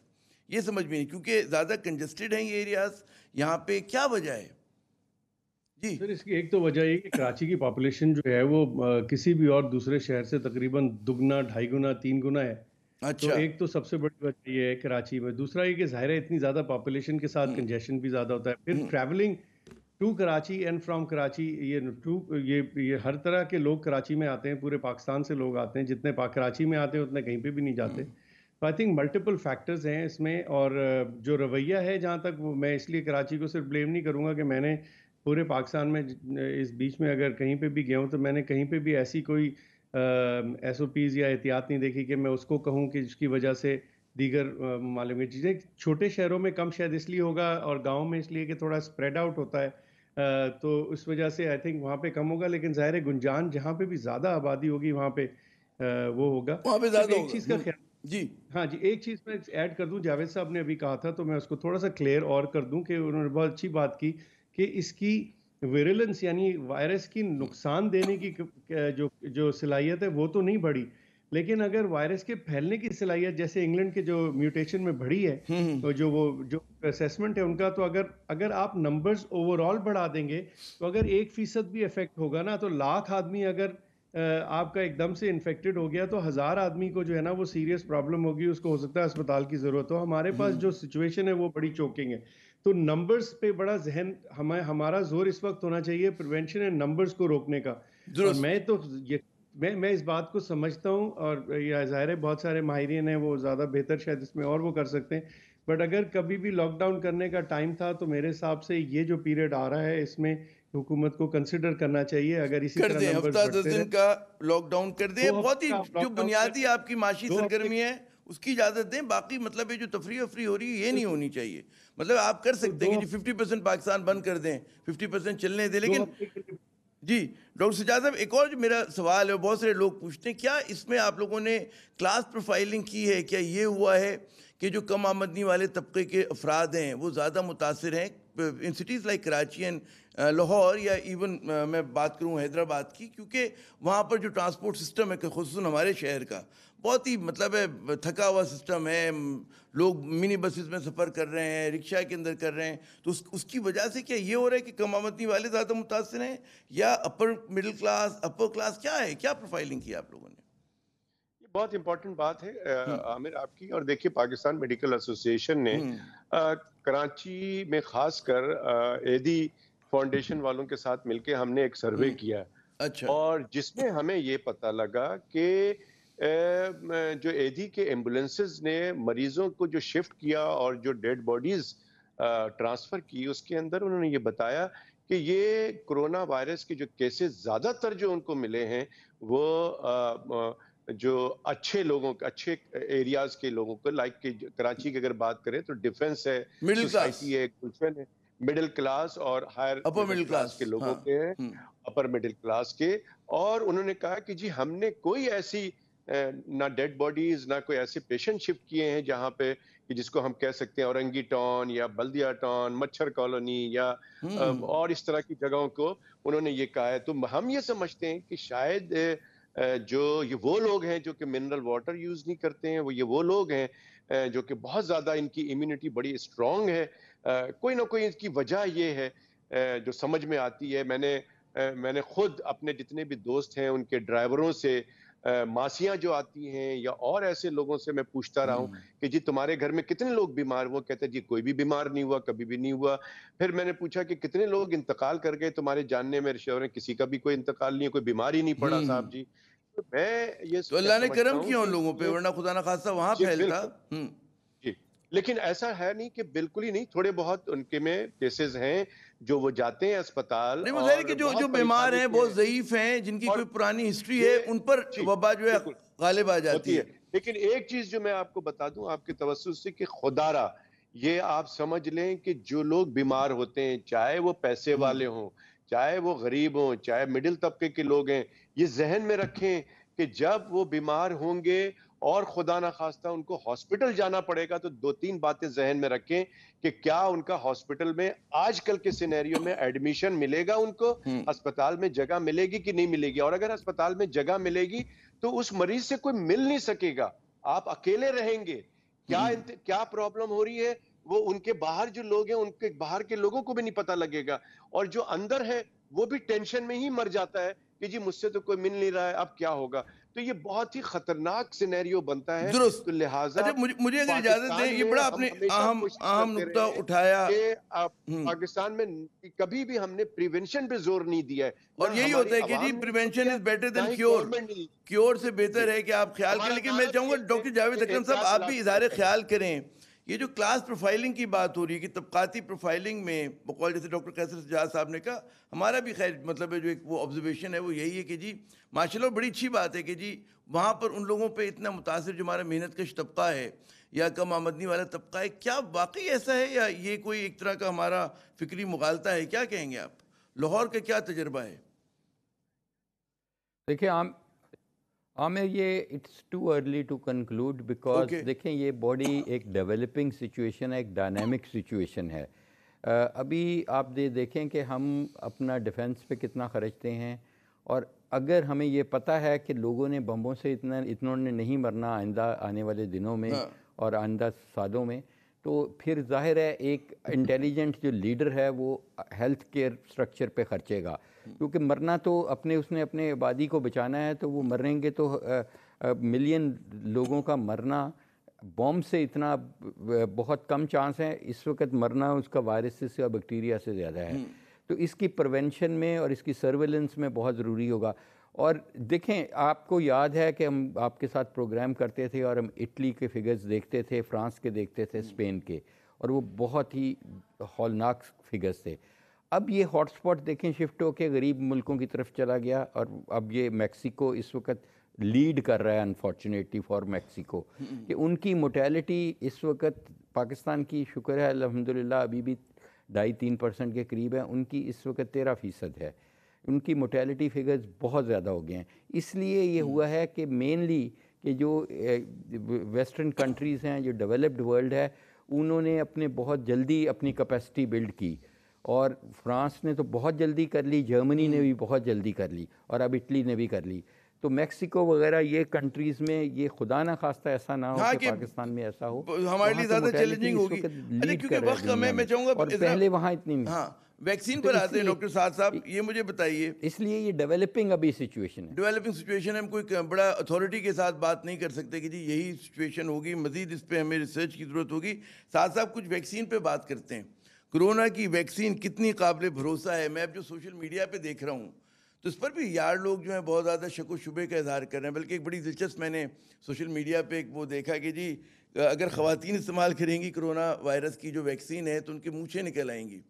یہ سمجھ میں نہیں، کیونکہ زیادہ کنجسٹڈ ہیں یہ ایریاز، یہاں پہ کیا وجہ ہے؟ جی سر، اس کی ایک تو وجہ یہ کہ کراچی کی پاپولیشن جو ہے وہ کسی بھی اور دوسرے شہر سے تقریباً 2 گنا 2.5 گنا 3 گنا ہے. تو ایک تو سب سے بڑی وجہ یہ ہے کراچی میں. دوسرا یہ کہ ظاہر ہے اتنی زیادہ پاپولیشن کے ساتھ کنجیشن بھی زیادہ ہوتا ہے. پھر travelling to Karachi and from Karachi, یہ ہر طرح کے لوگ کراچی میں آتے ہیں، پورے پاکستان سے لوگ آتے ہیں. جتنے کراچی میں آتے ہیں اتنے کہیں پہ بھی نہیں جاتے. تو آئی تھنک ملٹیپل فیکٹرز ہیں اس میں. اور جو رویہ ہے، جہاں تک میں اس لیے کراچی کو صرف بلیم نہیں کروں گا کہ میں نے پورے پاکستان میں اس بیچ میں اگر کہیں پہ بھی گیا ہوں تو میں نے کہیں پہ بھی ایسی کوئی ایس او پیز یا احتیاط نہیں دیکھی کہ میں اس کو کہوں کہ جس کی وجہ سے دیگر ممالک میں چیزیں. چھوٹے شہروں میں کم شاید اس لیے ہوگا، اور گاؤں میں اس لیے کہ تھوڑا اسپریڈ آؤٹ ہوتا ہے، تو اس وجہ سے آئی تھنک وہاں پہ کم ہوگا. لیکن ظاہر ہے گنجان جہاں پہ بھی زیادہ آبادی ہوگی وہاں پہ وہ ہوگا. وہاں پہ زیادہ ایک چیز کا خیال، جی ہاں جی، ایک چیز میں ایڈ کر دوں. جاوید صاحب نے ابھی کہا تھا تو میں اس کو تھوڑا سا کلیئر اور کر دوں کہ انہوں نے بہت اچھی بات کی کہ اس کی ویرولنس یعنی وائرس کی نقصان دینے کی جو صلاحیت ہے وہ تو نہیں بڑھی، لیکن اگر وائرس کے پھیلنے کی صلاحیت جیسے انگلینڈ کے جو میوٹیشن میں بڑھی ہے، جو اسیسمنٹ ہے ان کا، تو اگر آپ نمبرز اوور آل بڑھا دیں گے تو اگر 1% بھی افیکٹ ہوگا نا، تو 1,00,000 آدمی اگر آپ کا ایک دم سے انفیکٹڈ ہو گیا تو 1,000 آدمی کو جو ہے نا وہ سیریس پرابلم ہوگی، اس کو ہو سکتا ہے اسپتال کی ضرورت ہو. ہمارے پاس جو سچویشن ہے وہ بڑی چوکنگ ہے. تو نمبرز پہ بڑا ذہن ہمارا زور اس وقت ہونا چاہیے پریونشن اینڈ نمبرز کو روکنے کا. اور میں اس بات کو سمجھتا ہوں، اور یہ ظاہر ہے بہت سارے ماہرین ہیں وہ زیادہ بہتر شاید اس میں اور وہ کر سکتے ہیں، بٹ اگر کبھی بھی لاک ڈاؤن کرنے کا ٹائم تھا تو میرے حساب سے یہ جو پیریڈ آ رہا ہے اس میں حکومت کو کنسیڈر کرنا چاہیے. اگر اسی طرح نمبرز ہفتہ 10 دن کا لاک ڈاؤن کر دیں، بہت ہی جو بنیادی آپ کی معاشی سرگرمی ہے اس کی اجازت دیں. باقی مطلب یہ جو تفریح ہو رہی ہے یہ نہیں ہونی چاہیے. مطلب آپ کر سکتے ہیں کہ 50% پاکستان بند کر دیں، 50% چلنے دیں. لیکن جی ڈاکٹر سجاد صاحب، ایک اور جو میرا سوال ہے، بہت سارے لوگ پوچھتے ہیں کیا اس میں آپ لوگوں نے کلاس پروفائلنگ کی ہے؟ کیا یہ ہوا ہے کہ جو کم آمدنی والے طبقے کے افراد ہیں وہ زیادہ متاثر ہیں in cities like Karachi and Lahore, یا ایون میں بات کروں حیدرآباد کی، کیونکہ وہاں پر جو ٹرانسپورٹ سسٹم ہے خصوصاً ہمارے شہر کا بہت ہی مطلب ہے تھکا ہوا سسٹم ہے. لوگ منی بسز میں سفر کر رہے ہیں، رکشہ کے اندر کر رہے ہیں. تو اس کی وجہ سے کیا یہ ہو رہا ہے کہ کم آمدنی والے زیادہ متاثر ہیں، یا upper middle class, upper class? کیا ہے، کیا پروفائلنگ کی آپ لوگوں نے؟ یہ بہت امپورٹنٹ بات ہے عامر آپ کی. اور دیکھیے پاکستان میڈیکل ایسوسی ایشن نے کراچی میں خاص کر ایدی فاؤنڈیشن والوں کے ساتھ مل کے ہم نے ایک سروے کیا، اور جس میں ہمیں یہ پتہ لگا کہ جو ایدی کے ایمبولینسز نے مریضوں کو جو شفٹ کیا اور جو ڈیڈ باڈیز ٹرانسفر کی، اس کے اندر انہوں نے یہ بتایا کہ یہ کرونا وائرس کے جو کیسز زیادہ تر جو ان کو ملے ہیں وہ جو اچھے لوگوں کے، اچھے ایریاز کے لوگوں کو، لائک کہ کراچی کی اگر بات کریں تو ڈیفنس ہے، سوسائٹی ہے، گلشن ہے، مڈل کلاس اور ہائر مڈل کلاس کے لوگوں کے ہیں، اپر مڈل کلاس کے. اور انہوں نے کہا کہ جی ہم نے کوئی ایسی نہ ڈیڈ باڈیز نہ کوئی ایسے پیشنٹ شفٹ کیے ہیں جہاں پہ کہ جس کو ہم کہہ سکتے ہیں اورنگی ٹاؤن یا بلدیا ٹاؤن، مچھر کالونی یا اور اس طرح کی جگہوں کو انہوں نے یہ کہا ہے. تو ہم یہ سمجھتے ہیں کہ شاید جو یہ وہ لوگ ہیں جو کہ منرل واٹر یوز نہیں کرتے ہیں، وہ لوگ ہیں جو کہ بہت زیادہ ان کی امیونٹی بڑی اسٹرانگ ہے. کوئی نہ کوئی اس کی وجہ یہ ہے جو سمجھ میں آتی ہے. میں نے خود اپنے جتنے بھی دوست ہیں ان کے ڈرائیوروں سے، ماسیاں جو آتی ہیں یا اور ایسے لوگوں سے میں پوچھتا رہا ہوں کہ جی تمہارے گھر میں کتنے لوگ بیمار ہوئے؟ کہتے ہیں جی کوئی بھی بیمار نہیں ہوا، کبھی بھی نہیں ہوا. پھر میں نے پوچھا کہ کتنے لوگ انتقال کر گئے تمہارے جاننے میں، رشتہ داروں میں؟ کسی کا بھی کوئی انتقال نہیں ہے، کوئی بیمار ہی نہیں پڑا صاحب جی. تو میں یہ تو اللہ نے سمجھتا کرم ہوں کیا ان کہ لوگوں پہ، ورنہ خدا نہ خواستہ وہاں جی پھیلتا. بالکل جی، لیکن ایسا ہے نہیں کہ بالکل ہی نہیں، تھوڑے بہت ان کے میں کیسز ہیں جو وہ جاتے ہیں اسپتال نہیں، وہ ظاہر ہے اور کہ جو بہت بیمار پریشانی ہیں، کے بہت ضعیف ہیں، جن کی اور کوئی پرانی ہسٹری ہے، یہ ان پر جی وبا جو ہے بالکل غالب آ جاتی ہوتی ہے. ہے. لیکن ایک چیز جو میں آپ کو بتا دوں آپ کے توسط سے، کہ خدارہ یہ آپ سمجھ لیں کہ جو لوگ بیمار ہوتے ہیں، چاہے وہ پیسے والے ہوں، چاہے وہ غریب ہوں، چاہے مڈل طبقے کے لوگ ہیں، یہ ذہن میں رکھیں کہ جب وہ بیمار ہوں گے اور خدا نہ خواستہ ان کو ہاسپٹل جانا پڑے گا، تو 2-3 باتیں ذہن میں رکھیں کہ کیا ان کا ہاسپٹل میں آج کل کے سینیریو میں ایڈمیشن ملے گا، ان کو ہسپتال میں جگہ ملے گی کہ نہیں ملے گی. اور اگر ہسپتال میں جگہ ملے گی تو اس مریض سے کوئی مل نہیں سکے گا، آپ اکیلے رہیں گے. کیا پرابلم ہو رہی ہے وہ ان کے باہر جو لوگ ہیں، ان کے باہر کے لوگوں کو بھی نہیں پتہ لگے گا، اور جو اندر ہے وہ بھی ٹینشن میں ہی مر جاتا ہے کہ جی مجھ سے تو کوئی مل نہیں رہا ہے، اب کیا ہوگا. تو یہ بہت ہی خطرناک سینیریو بنتا ہے. درست. تو لہٰذا اچھا، مجھے اگر اجازت دیں، پاکستان یہ میں بڑا آپ ہم نے ہمیشہ کوشش اہم کرتے نقطہ رہے ہیں اٹھایا. کہ پاکستان میں کبھی بھی ہم نے پریونشن پہ زور نہیں دیا ہے، اور نہ یہی ہماری ہوتا ہے کہ جی عوام نے زور پریونشن دیا از بیٹر نہ دین ہی کیور. گورنمنٹ نے. کیور سے بہتر جی ہے کہ آپ خیال کریں. ہمارا لیکن میں نعرہ چاہوں بھی گا یہی ہے ڈاکٹر جاوید کہ اکرم صاحب احتیاط آپ بھی علاج اظہار کرتے ہیں. خیال کریں. یہ جو کلاس پروفائلنگ کی بات ہو رہی ہے کہ طبقاتی پروفائلنگ میں بقول جیسے ڈاکٹر قیصر سجاد صاحب نے کہا، ہمارا بھی خیر مطلب ہے جو ایک وہ آبزرویشن ہے وہ یہی ہے کہ جی ماشاءاللہ بڑی اچھی بات ہے کہ جی وہاں پر ان لوگوں پہ اتنا متاثر جو ہمارا محنت کش طبقہ ہے یا کم آمدنی والا طبقہ ہے. کیا واقعی ایسا ہے یا یہ کوئی ایک طرح کا ہمارا فکری مغالطہ ہے؟ کیا کہیں گے آپ؟ لاہور کا کیا تجربہ ہے؟ دیکھیں عامر، یہ it's too early to conclude because دیکھیں یہ باڈی ایک ڈیولپنگ سچویشن ہے، ایک ڈائنامک سچویشن ہے. ابھی آپ دیکھیں کہ ہم اپنا ڈیفنس پہ کتنا خرچتے ہیں، اور اگر ہمیں یہ پتہ ہے کہ لوگوں نے بمبوں سے اتنوں نے نہیں مرنا آئندہ آنے والے دنوں میں اور آئندہ سالوں میں، تو پھر ظاہر ہے ایک انٹیلیجنٹ جو لیڈر ہے وہ ہیلتھ کیئر سٹرکچر پہ خرچے گا، کیونکہ مرنا تو اس نے اپنے آبادی کو بچانا ہے. تو وہ مریں گے تو ملین لوگوں کا مرنا بومب سے اتنا بہت کم چانس ہے. اس وقت مرنا اس کا وائرس سے اور بیکٹیریا سے زیادہ ہے. تو اس کی پریونشن میں اور اس کی سرویلنس میں بہت ضروری ہوگا. اور دیکھیں آپ کو یاد ہے کہ ہم آپ کے ساتھ پروگرام کرتے تھے اور ہم اٹلی کے فگرز دیکھتے تھے، فرانس کے دیکھتے تھے، اسپین کے، اور وہ بہت ہی ہولناک فگرز تھے. اب یہ ہاٹ سپاٹ دیکھیں شفٹ ہو کے غریب ملکوں کی طرف چلا گیا، اور اب یہ میکسیکو اس وقت لیڈ کر رہا ہے انفارچونیٹلی فار میکسیکو، کہ ان کی موٹیلٹی اس وقت پاکستان کی شکر ہے الحمدللہ ابھی بھی 2.5-3% کے قریب ہے، ان کی اس وقت 13% ہے. ان کی موٹیلٹی فگرز بہت زیادہ ہو گئے ہیں. اس لیے یہ ہوا ہے کہ مینلی کہ جو ویسٹرن کنٹریز ہیں، جو ڈیولپڈ ورلڈ ہے، انہوں نے بہت جلدی اپنی کیپیسٹی بلڈ کی، اور فرانس نے تو بہت جلدی کر لی، جرمنی نے بھی بہت جلدی کر لی، اور اب اٹلی نے بھی کر لی. تو میکسیکو وغیرہ یہ کنٹریز میں یہ خدا نہ خواستہ ایسا نہ ہو کہ پاکستان میں ایسا ہو، ہمارے لیے زیادہ چیلنجنگ ہوگی. لیڈ کیونکہ کر رہا ہے وقت کم ہے، دنیا میں چاہوں گا اور پہلے وہاں اتنی نہیں. ہاں ویکسین پر آتے ہیں ڈاکٹر سعد صاحب، یہ مجھے بتائیے. اس لیے یہ ڈیولپنگ ابھی سچویشن ہے، ڈیولپنگ سچویشن ہے. ہم کوئی بڑا اتھارٹی کے ساتھ بات نہیں کر سکتے کہ جی یہی سچویشن ہوگی، مزید اس پہ ہمیں ریسرچ کی ضرورت ہوگی. ساتھ صاحب کچھ ویکسین پہ بات کرتے ہیں. کرونا کی ویکسین کتنی قابل بھروسہ ہے؟ میں اب جو سوشل میڈیا پہ دیکھ رہا ہوں تو اس پر بھی یار لوگ جو ہیں بہت زیادہ شک و شبے کا اظہار کر رہے ہیں. بلکہ ایک بڑی دلچسپ میں نے سوشل میڈیا پہ ایک وہ دیکھا کہ جی اگر خواتین استعمال کریں گی کرونا وائرس کی جو ویکسین ہے تو ان کے مونچھیں نکل آئیں گی.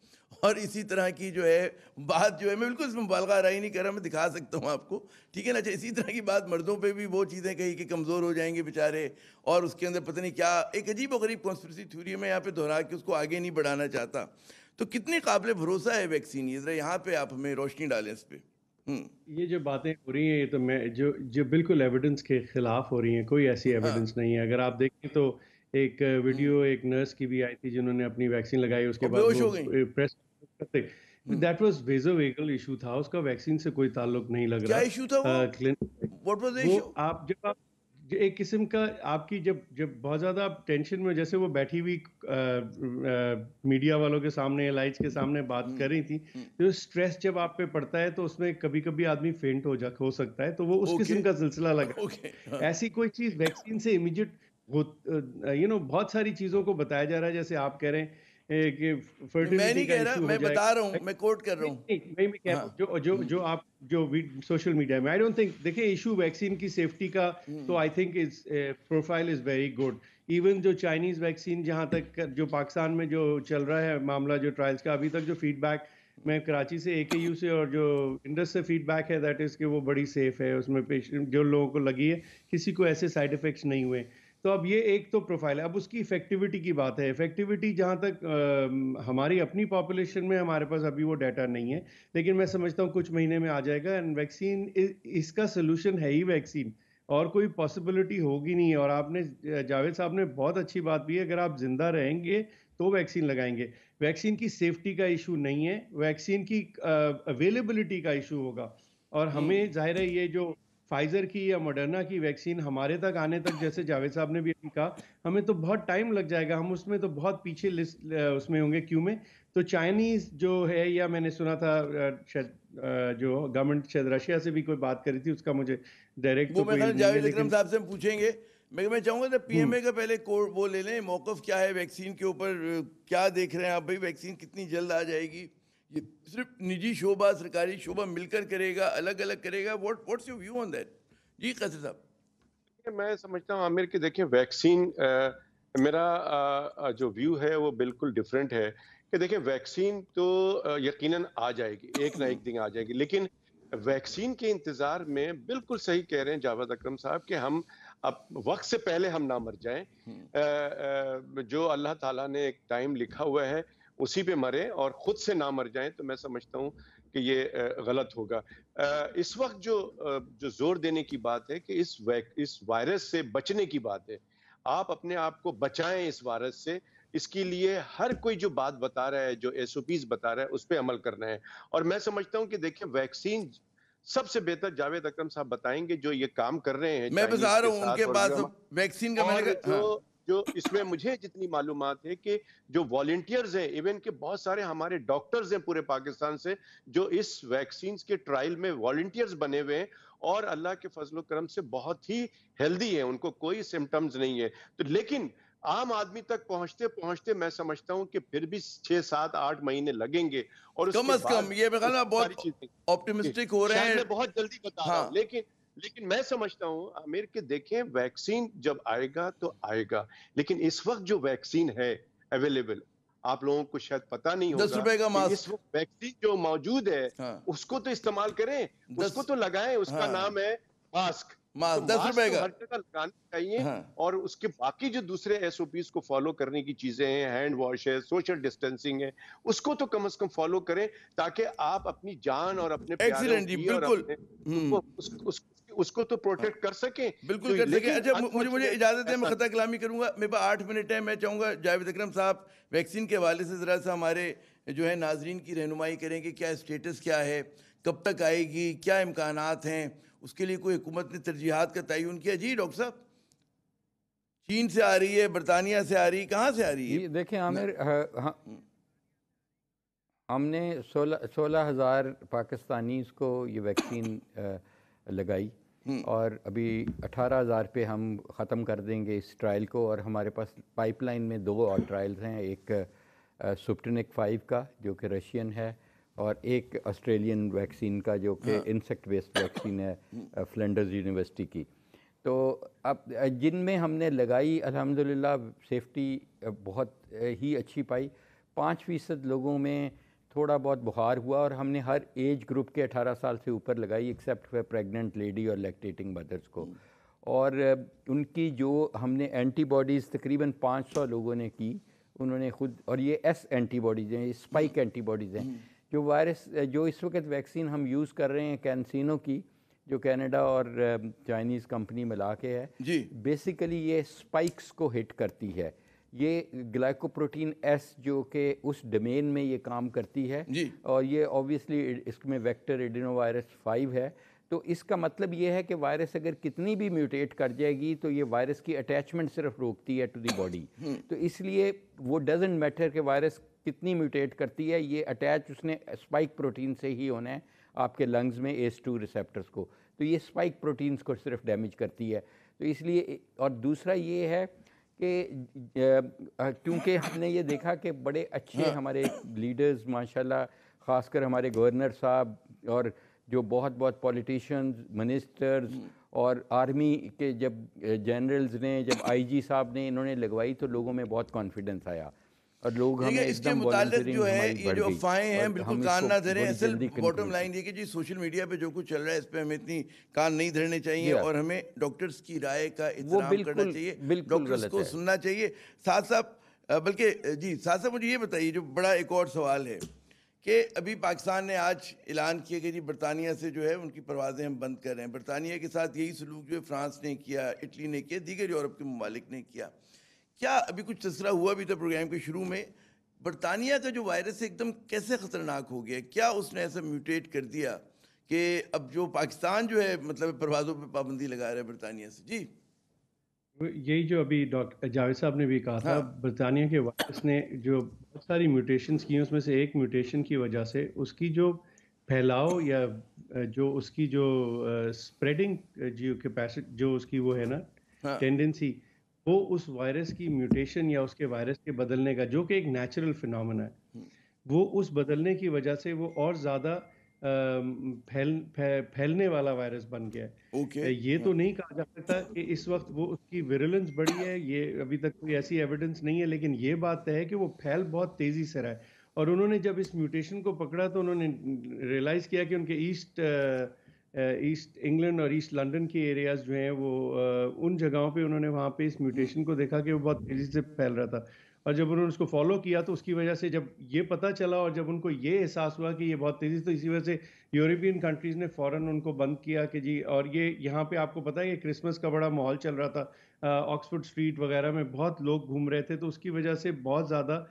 اور اسی طرح کی جو ہے بات جو ہے، میں بالکل اس میں مبالغہ آرائی نہیں کر رہا، میں دکھا سکتا ہوں آپ کو، ٹھیک ہے نا. اچھا، اسی طرح کی بات مردوں پہ بھی وہ چیزیں کہی کہ کمزور ہو جائیں گے بیچارے، اور اس کے اندر پتہ نہیں کیا ایک عجیب و غریب کانسپریسی تھیوری میں یہاں پہ دہرا کے اس کو آگے نہیں بڑھانا چاہتا. تو کتنی قابل بھروسہ ہے ویکسین؟ یہ ذرا یہاں پہ آپ ہمیں روشنی ڈالیں اس پہ. یہ جو باتیں ہو رہی ہیں یہ تو میں جو بالکل ایویڈنس کے خلاف ہو رہی ہیں، کوئی ایسی ایویڈنس نہیں ہے. اگر آپ دیکھیں تو ایک ویڈیو ایک نرس کی بھی آئی تھی جنہوں نے اپنی ویکسین لگائی، اس کے بعد بیہوش وہ ہو گئی. پریس کرتے. دیٹ واز ویزو ویگل ایشو تھا، اس کا ویکسین سے کوئی تعلق نہیں لگ کیا رہا. ایشو تھا وہ؟ واٹ واز وہ ایشو؟ آپ ایک قسم کا آپ کی جب بہت زیادہ آپ ٹینشن میں، جیسے وہ بیٹھی ہوئی میڈیا والوں کے سامنے، لائٹس کے سامنے بات کر رہی تھی، تو اسٹریس جب آپ پہ پڑتا ہے تو اس میں کبھی کبھی آدمی فینٹ ہو سکتا ہے، تو وہ اس قسم کا سلسلہ لگا. ایسی کوئی چیز ویکسین سے امیڈیٹ بہت ساری چیزوں کو بتایا جا رہا ہے، جیسے آپ کہہ رہے ہیں کہ میں فرٹیلٹی نہیں کا کہہ رہا، ایشو ہو میں جائے بتا رہا ہوں، گا. میں کوٹ کر رہا ہوں. میں کہہ رہا ہوں جو آپ سوشل میڈیا میں، آئی ڈونٹ تھنک، دیکھیں ایشو ویکسین کی سیفٹی کا تو I think profile is very good. Even جو چائنیز ویکسین جہاں تک جو پاکستان میں جو چل رہا ہے معاملہ جو ٹرائلز کا، ابھی تک جو فیڈ بیک میں کراچی سے AKU سے اور جو انڈس سے فیڈ بیک ہے دیٹ از کہ وہ بڑی سیف ہے. اس میں جو لوگوں کو لگی ہے کسی کو ایسے سائیڈ افیکٹس نہیں ہوئے. تو اب یہ ایک تو پروفائل ہے. اب اس کی افیکٹیوٹی کی بات ہے. افیکٹیوٹی جہاں تک ہماری اپنی پاپولیشن میں ہمارے پاس ابھی وہ ڈیٹا نہیں ہے، لیکن میں سمجھتا ہوں کچھ مہینے میں آ جائے گا. اینڈ ویکسین اس کا سلوشن ہے ہی ویکسین، اور کوئی پاسبلٹی ہوگی نہیں. اور آپ نے جاوید صاحب نے بہت اچھی بات بھی ہے، اگر آپ زندہ رہیں گے تو ویکسین لگائیں گے. ویکسین کی سیفٹی کا ایشو نہیں ہے، ویکسین کی اویلیبلٹی کا ایشو ہوگا. اور ہمیں ظاہر ہے یہ جو فائزر کی یا ماڈرنا کی ویکسین ہمارے تک آنے تک، جیسے جاوید صاحب نے بھی ابھی کہا، ہمیں تو بہت ٹائم لگ جائے گا. ہم اس میں تو بہت پیچھے لسٹ اس میں ہوں گے کیوں میں. تو چائنیز جو ہے، یا میں نے سنا تھا جو گورنمنٹ شاید رشیا سے بھی کوئی بات کری تھی، اس کا مجھے ڈائریکٹ وہ تو میں کوئی علم نہیں ہے، جاوید اکرم لیکن صاحب سے ہم پوچھیں گے. میں چاہوں گا پی ایم اے کا پہلے وہ لے لیں، موقف کیا ہے ویکسین کے اوپر، کیا دیکھ رہے ہیں آپ بھائی؟ ویکسین کتنی جلد آ جائے گی؟ یہ صرف نجی شعبہ سرکاری شعبہ مل کر کرے گا، الگ الگ کرے گا؟ What's your view on that? جی قاسم صاحب. میں سمجھتا ہوں عامر کہ دیکھیں ویکسین، میرا جو ویو ہے وہ بالکل ڈیفرنٹ ہے. کہ دیکھیں ویکسین تو یقیناً آ جائے گی، ایک نہ ایک دن آ جائے گی، لیکن ویکسین کے انتظار میں بالکل صحیح کہہ رہے ہیں جاوید اکرم صاحب کہ ہم اب وقت سے پہلے ہم نہ مر جائیں. جو اللہ تعالیٰ نے ایک ٹائم لکھا ہوا ہے اسی پہ مریں، اور خود سے نہ مر جائیں، تو میں سمجھتا ہوں کہ یہ غلط ہوگا. اس وقت جو زور دینے کی بات ہے کہ اس وائرس سے بچنے کی بات ہے. آپ اپنے آپ کو بچائیں اس وائرس سے. اس کے لیے ہر کوئی جو بات بتا رہا ہے، جو SOPs بتا رہا ہے، اس پہ عمل کرنا ہے. اور میں سمجھتا ہوں کہ دیکھیں ویکسین سب سے بہتر جاوید اکرم صاحب بتائیں گے، جو یہ کام کر رہے ہیں میں بتا چائنیز رہا کے ہوں ان ساتھ. کے اور پاس ویکسین کا، میں نے اور کہا جو اس میں مجھے جتنی معلومات ہے کہ جو والنٹیئرز ہیں، ایون کہ بہت سارے ہمارے ڈاکٹرز ہیں پورے پاکستان سے جو اس ویکسینز کے ٹرائل میں والنٹیئرز بنے ہوئے ہیں، اور اللہ کے فضل و کرم سے بہت ہی ہیلدی ہیں، ان کو کوئی سمٹمز نہیں ہے. تو لیکن عام آدمی تک پہنچتے پہنچتے میں سمجھتا ہوں کہ پھر بھی 6 7 8 مہینے لگیں گے. اور اس کم کے از بعد کم یہ بغیر آپ ساری بہت چیزیں آپٹیمسٹک ہو رہے شاید ہیں. میں بہت جلدی بتا رہا ہاں، ہوں، لیکن میں سمجھتا ہوں عامر کہ دیکھیں ویکسین جب آئے گا تو آئے گا، لیکن اس وقت جو ویکسین ہے اویلیبل، آپ لوگوں کو شاید پتہ نہیں 10 ہوگا روپے کا کہ اس ماسک. وقت ویکسین جو موجود ہے ہاں، اس کو تو استعمال کریں، اس کو 10. تو لگائیں. اس کا ہاں، نام ہے ماسک. تو 10 ماسک روپے تو کا. ہر جگہ لگانا چاہیے. ہاں، اور اس کے باقی جو دوسرے SOPs کو فالو کرنے کی چیزیں ہیں، ہینڈ واش ہے، سوشل ڈسٹینسنگ ہے، اس کو تو کم از کم فالو کریں، تاکہ آپ اپنی جان اور اپنے پیاروں ایکسیلنٹ جی، کی اور بالکل. اپنے اس کو تو پروٹیکٹ کر سکیں. بالکل کر سکیں. لیکن اچھا مجھے انفارچونیٹلی اجازت ہے، میں ایسا خطہ کلامی کروں گا. میرے پاس 8 منٹ ہے. میں چاہوں گا جاوید اکرم صاحب ویکسین کے حوالے سے ذرا سا ہمارے جو ہے ناظرین کی رہنمائی کریں کہ کیا اسٹیٹس کیا ہے، کب تک آئے گی، کیا امکانات ہیں، اس کے لیے کوئی حکومت نے ترجیحات کا تعین کیا؟ جی ڈاکٹر صاحب. چین سے آ رہی ہے، برطانیہ سے آ رہی ہے، کہاں سے آ رہی ہے؟ جی دیکھیں عامر، ہم نے 16,000 پاکستانیز کو یہ ویکسین لگائی، اور ابھی 18,000 پہ ہم ختم کر دیں گے اس ٹرائل کو. اور ہمارے پاس پائپ لائن میں 2 اور ٹرائلز ہیں، ایک سپٹنک 5 کا جو کہ رشین ہے، اور ایک آسٹریلین ویکسین کا جو کہ انسیکٹ بیسڈ ویکسین ہے فلنڈرز یونیورسٹی کی. تو اب جن میں ہم نے لگائی الحمدللہ سیفٹی بہت ہی اچھی پائی. 5% لوگوں میں تھوڑا بہت بخار ہوا، اور ہم نے ہر ایج گروپ کے 18 سال سے اوپر لگائی ایکسیپٹ پریگننٹ لیڈی اور لیکٹیٹنگ مدرز کو. اور ان کی جو ہم نے اینٹی باڈیز تقریباً 500 لوگوں نے کی، انہوں نے خود، اور یہ ایس اینٹی باڈیز ہیں، یہ اسپائک اینٹی باڈیز ہیں جو وائرس جو اس وقت ویکسین ہم یوز کر رہے ہیں کینسینو کی، جو کینیڈا اور چائنیز کمپنی ملا کے ہے، جی بیسیکلی یہ سپائکس کو ہٹ کرتی ہے. یہ گلائکوپروٹین ایس جو کہ اس ڈومین میں یہ کام کرتی ہے، جی اور یہ اوبیسلی اس میں ویکٹر ایڈینو وائرس 5 ہے. تو اس کا مطلب یہ ہے کہ وائرس اگر کتنی بھی میوٹیٹ کر جائے گی تو یہ وائرس کی اٹیچمنٹ صرف روکتی ہے ٹو دی باڈی. تو اس لیے وہ ڈزنٹ میٹر کہ وائرس کتنی میوٹیٹ کرتی ہے، یہ اٹیچ اس نے اسپائک پروٹین سے ہی ہونا ہے آپ کے لنگز میں ACE2 ریسیپٹرز کو. تو یہ اسپائک پروٹینز کو صرف ڈیمیج کرتی ہے. تو اس لیے، اور دوسرا یہ ہے کہ کیونکہ ہم نے یہ دیکھا کہ بڑے اچھے ہمارے لیڈرز ماشاءاللہ، خاص کر ہمارے گورنر صاحب اور جو بہت پولیٹیشینز، منسٹرز اور آرمی کے جب جنرلز نے، جب IG صاحب نے انہوں نے لگوائی تو لوگوں میں بہت کانفیڈنس آیا اور لوگ ہمیں اس ایک کے دم متعلق جو ہے ہماری یہ بڑھ جو گئی افواہیں ہیں اور بالکل ہم اس کان کو نہ دھریں. بڑی اصل جلدی باٹم کنکلوڈ لائن یہ کہ جی سوشل میڈیا پہ جو کچھ چل رہا ہے اس پہ ہمیں اتنی کان نہیں دھرنے چاہیے اور ہمیں ڈاکٹرز کی رائے کا احترام کرنا چاہیے، ڈاکٹرز کو سننا چاہیے. ساتھ صاحب بلکہ جی ساتھ صاحب مجھے یہ بتائیے، جو بڑا ایک اور سوال ہے کہ ابھی پاکستان نے آج اعلان کیا کہ جی برطانیہ سے جو ہے ان کی پروازیں ہم بند کر رہے ہیں. برطانیہ کے ساتھ یہی سلوک جو ہے فرانس نے کیا، اٹلی نے کیا، دیگر یورپ کے ممالک نے کیا. کیا ابھی کچھ تذکرہ ہوا بھی تھا پروگرام کے شروع میں، برطانیہ کا جو وائرس ایک دم کیسے خطرناک ہو گیا، کیا اس نے ایسا میوٹیٹ کر دیا کہ اب جو پاکستان جو ہے مطلب پروازوں پہ پابندی لگا رہا ہے برطانیہ سے؟ جی یہی جو ابھی ڈاکٹر جاوید صاحب نے بھی کہا تھا، برطانیہ کے وائرس نے جو بہت ساری میوٹیشنز کی ہیں، اس میں سے ایک میوٹیشن کی وجہ سے اس کی جو پھیلاؤ یا جو اس کی جو اسپریڈنگ جو کیپیسٹی جو اس کی وہ ہے نا ٹینڈنسی، وہ اس وائرس کی میوٹیشن یا اس کے وائرس کے بدلنے کا، جو کہ ایک نیچرل فینومینا ہے، وہ اس بدلنے کی وجہ سے وہ اور زیادہ پھیلنے والا وائرس بن گیا ہے. یہ تو نہیں کہا جا سکتا کہ اس وقت وہ اس کی ویرولنس بڑی ہے، یہ ابھی تک کوئی ایسی ایویڈنس نہیں ہے، لیکن یہ بات ہے کہ وہ پھیل بہت تیزی سے رہا ہے. اور انہوں نے جب اس میوٹیشن کو پکڑا تو انہوں نے ریئلائز کیا کہ ان کے ایسٹ انگلینڈ اور ایسٹ لنڈن کی ایریاز جو ہیں وہ ان جگہوں پہ انہوں نے وہاں پہ اس میوٹیشن کو دیکھا کہ وہ بہت تیزی سے پھیل رہا تھا. اور جب انہوں نے اس کو فالو کیا تو اس کی وجہ سے جب یہ پتہ چلا اور جب ان کو یہ احساس ہوا کہ یہ بہت تیزی سے، تو اسی وجہ سے یورپین کنٹریز نے فوراً ان کو بند کیا کہ جی. اور یہ یہاں پہ آپ کو پتہ ہے کہ کرسمس کا بڑا ماحول چل رہا تھا، آکسفورڈ اسٹریٹ وغیرہ میں بہت لوگ گھوم رہے تھے، تو اس کی وجہ سے بہت زیادہ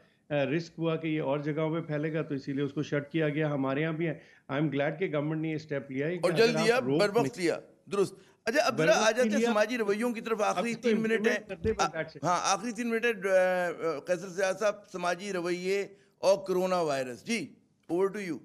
رسک ہوا کہ یہ اور جگہوں پہ پھیلے گا، تو اسی لیے اس کو شٹ کیا گیا. ہمارے یہاں بھی ہے. آئی ایم گلیڈ کہ گورنمنٹ نے یہ اسٹیپ لیا ہے اور جلد لیا، بر وقت لیا. درست. اچھا اب ذرا آ جاتے ہیں سماجی رویوں کی طرف. آخری 3 منٹ ہے. ہاں آخری 3 منٹ ہے قیصر سیاض صاحب، سماجی رویے اور کرونا وائرس. جی اوور ٹو یو.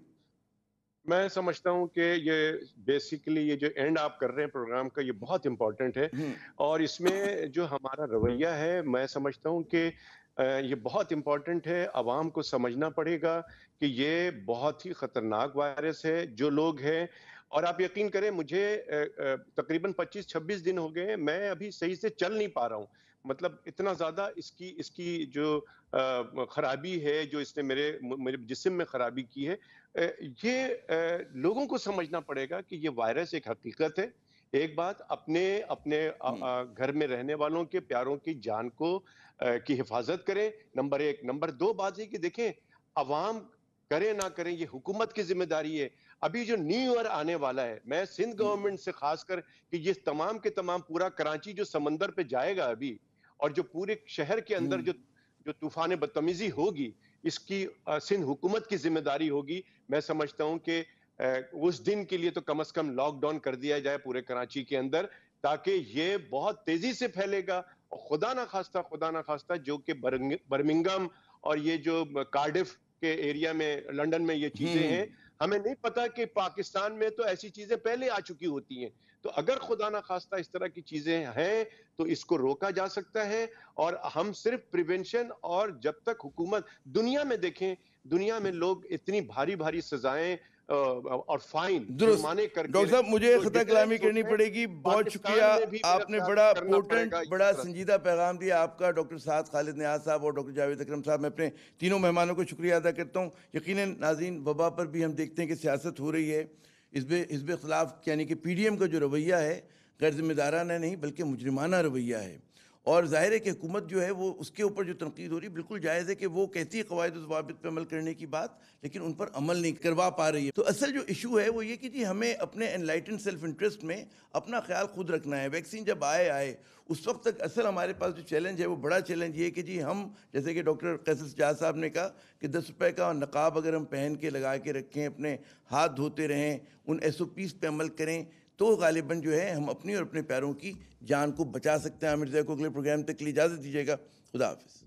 میں سمجھتا ہوں کہ یہ بیسیکلی یہ جو اینڈ آپ کر رہے ہیں پروگرام کا، یہ بہت امپورٹنٹ ہے. اور اس میں جو ہمارا رویہ ہے، میں سمجھتا ہوں کہ یہ بہت امپورٹنٹ ہے. عوام کو سمجھنا پڑے گا کہ یہ بہت ہی خطرناک وائرس ہے. جو لوگ ہیں، اور آپ یقین کریں مجھے تقریباً 25-26 دن ہو گئے ہیں، میں ابھی صحیح سے چل نہیں پا رہا ہوں. مطلب اتنا زیادہ اس کی جو خرابی ہے، جو اس نے میرے جسم میں خرابی کی ہے. یہ لوگوں کو سمجھنا پڑے گا کہ یہ وائرس ایک حقیقت ہے. ایک بات، اپنے گھر میں رہنے والوں کے، پیاروں کی جان کی حفاظت کریں، نمبر 1. نمبر 2 بات ہے کہ دیکھیں، عوام کریں نہ کریں یہ حکومت کی ذمہ داری ہے. ابھی جو نیو ایئر آنے والا ہے، میں سندھ گورنمنٹ سے خاص کر کہ یہ تمام کے تمام پورا کراچی جو سمندر پہ جائے گا ابھی، اور جو پورے شہر کے اندر جو طوفان بدتمیزی ہوگی، اس کی سندھ حکومت کی ذمہ داری ہوگی. میں سمجھتا ہوں کہ اس دن کے لیے تو کم از کم لاک ڈاؤن کر دیا جائے پورے کراچی کے اندر، تاکہ یہ بہت تیزی سے پھیلے گا. خدا نہ خواستہ جو کہ برمنگم اور یہ جو کارڈف کے ایریا میں، لنڈن میں یہ چیزیں ہیں، ہمیں نہیں پتا کہ پاکستان میں تو ایسی چیزیں پہلے آ چکی ہوتی ہیں. تو اگر خدا نہ خواستہ اس طرح کی چیزیں ہیں تو اس کو روکا جا سکتا ہے. اور ہم صرف پریونشن، اور جب تک حکومت، دنیا میں دیکھیں، دنیا میں لوگ اتنی بھاری سزائیں اور فائن، جرمانے کر کے، ڈاکٹر صاحب مجھے خطہ کلامی کرنی پڑے گی. بہت شکریہ، آپ نے بڑا پورٹنٹ، بڑا سنجیدہ پیغام دیا. آپ کا ڈاکٹر سعد خالد نیاز صاحب اور ڈاکٹر جاوید اکرم صاحب، میں اپنے تینوں مہمانوں کو شکریہ ادا کرتا ہوں. یقیناً ناظرین، وبا پر بھی ہم دیکھتے ہیں کہ سیاست ہو رہی ہے. حزب اختلاف یعنی کہ PDM کا جو رویہ ہے غیر ذمہ دارانہ نہیں بلکہ مجرمانہ رویہ ہے. اور ظاہر ہے کہ حکومت جو ہے وہ اس کے اوپر جو تنقید ہو رہی ہے بالکل جائز ہے کہ وہ کہتی ہے قواعد و ضوابط پہ عمل کرنے کی بات، لیکن ان پر عمل نہیں کروا پا رہی ہے. تو اصل جو ایشو ہے وہ یہ کہ جی ہمیں اپنے انلائٹن سیلف انٹرسٹ میں اپنا خیال خود رکھنا ہے. ویکسین جب آئے اس وقت تک اصل ہمارے پاس جو چیلنج ہے وہ بڑا چیلنج یہ ہے کہ جی ہم جیسے کہ ڈاکٹر قیصر سجاد صاحب نے کہا کہ 10 روپے کا نقاب اگر ہم پہن کے لگا کے رکھیں، اپنے ہاتھ دھوتے رہیں، ان SOPs پہ عمل کریں، تو غالباً جو ہے ہم اپنی اور اپنے پیاروں کی جان کو بچا سکتے ہیں. عامر زیہ کو اگلے پروگرام تک کے لیے اجازت دیجیے گا. خدا حافظ.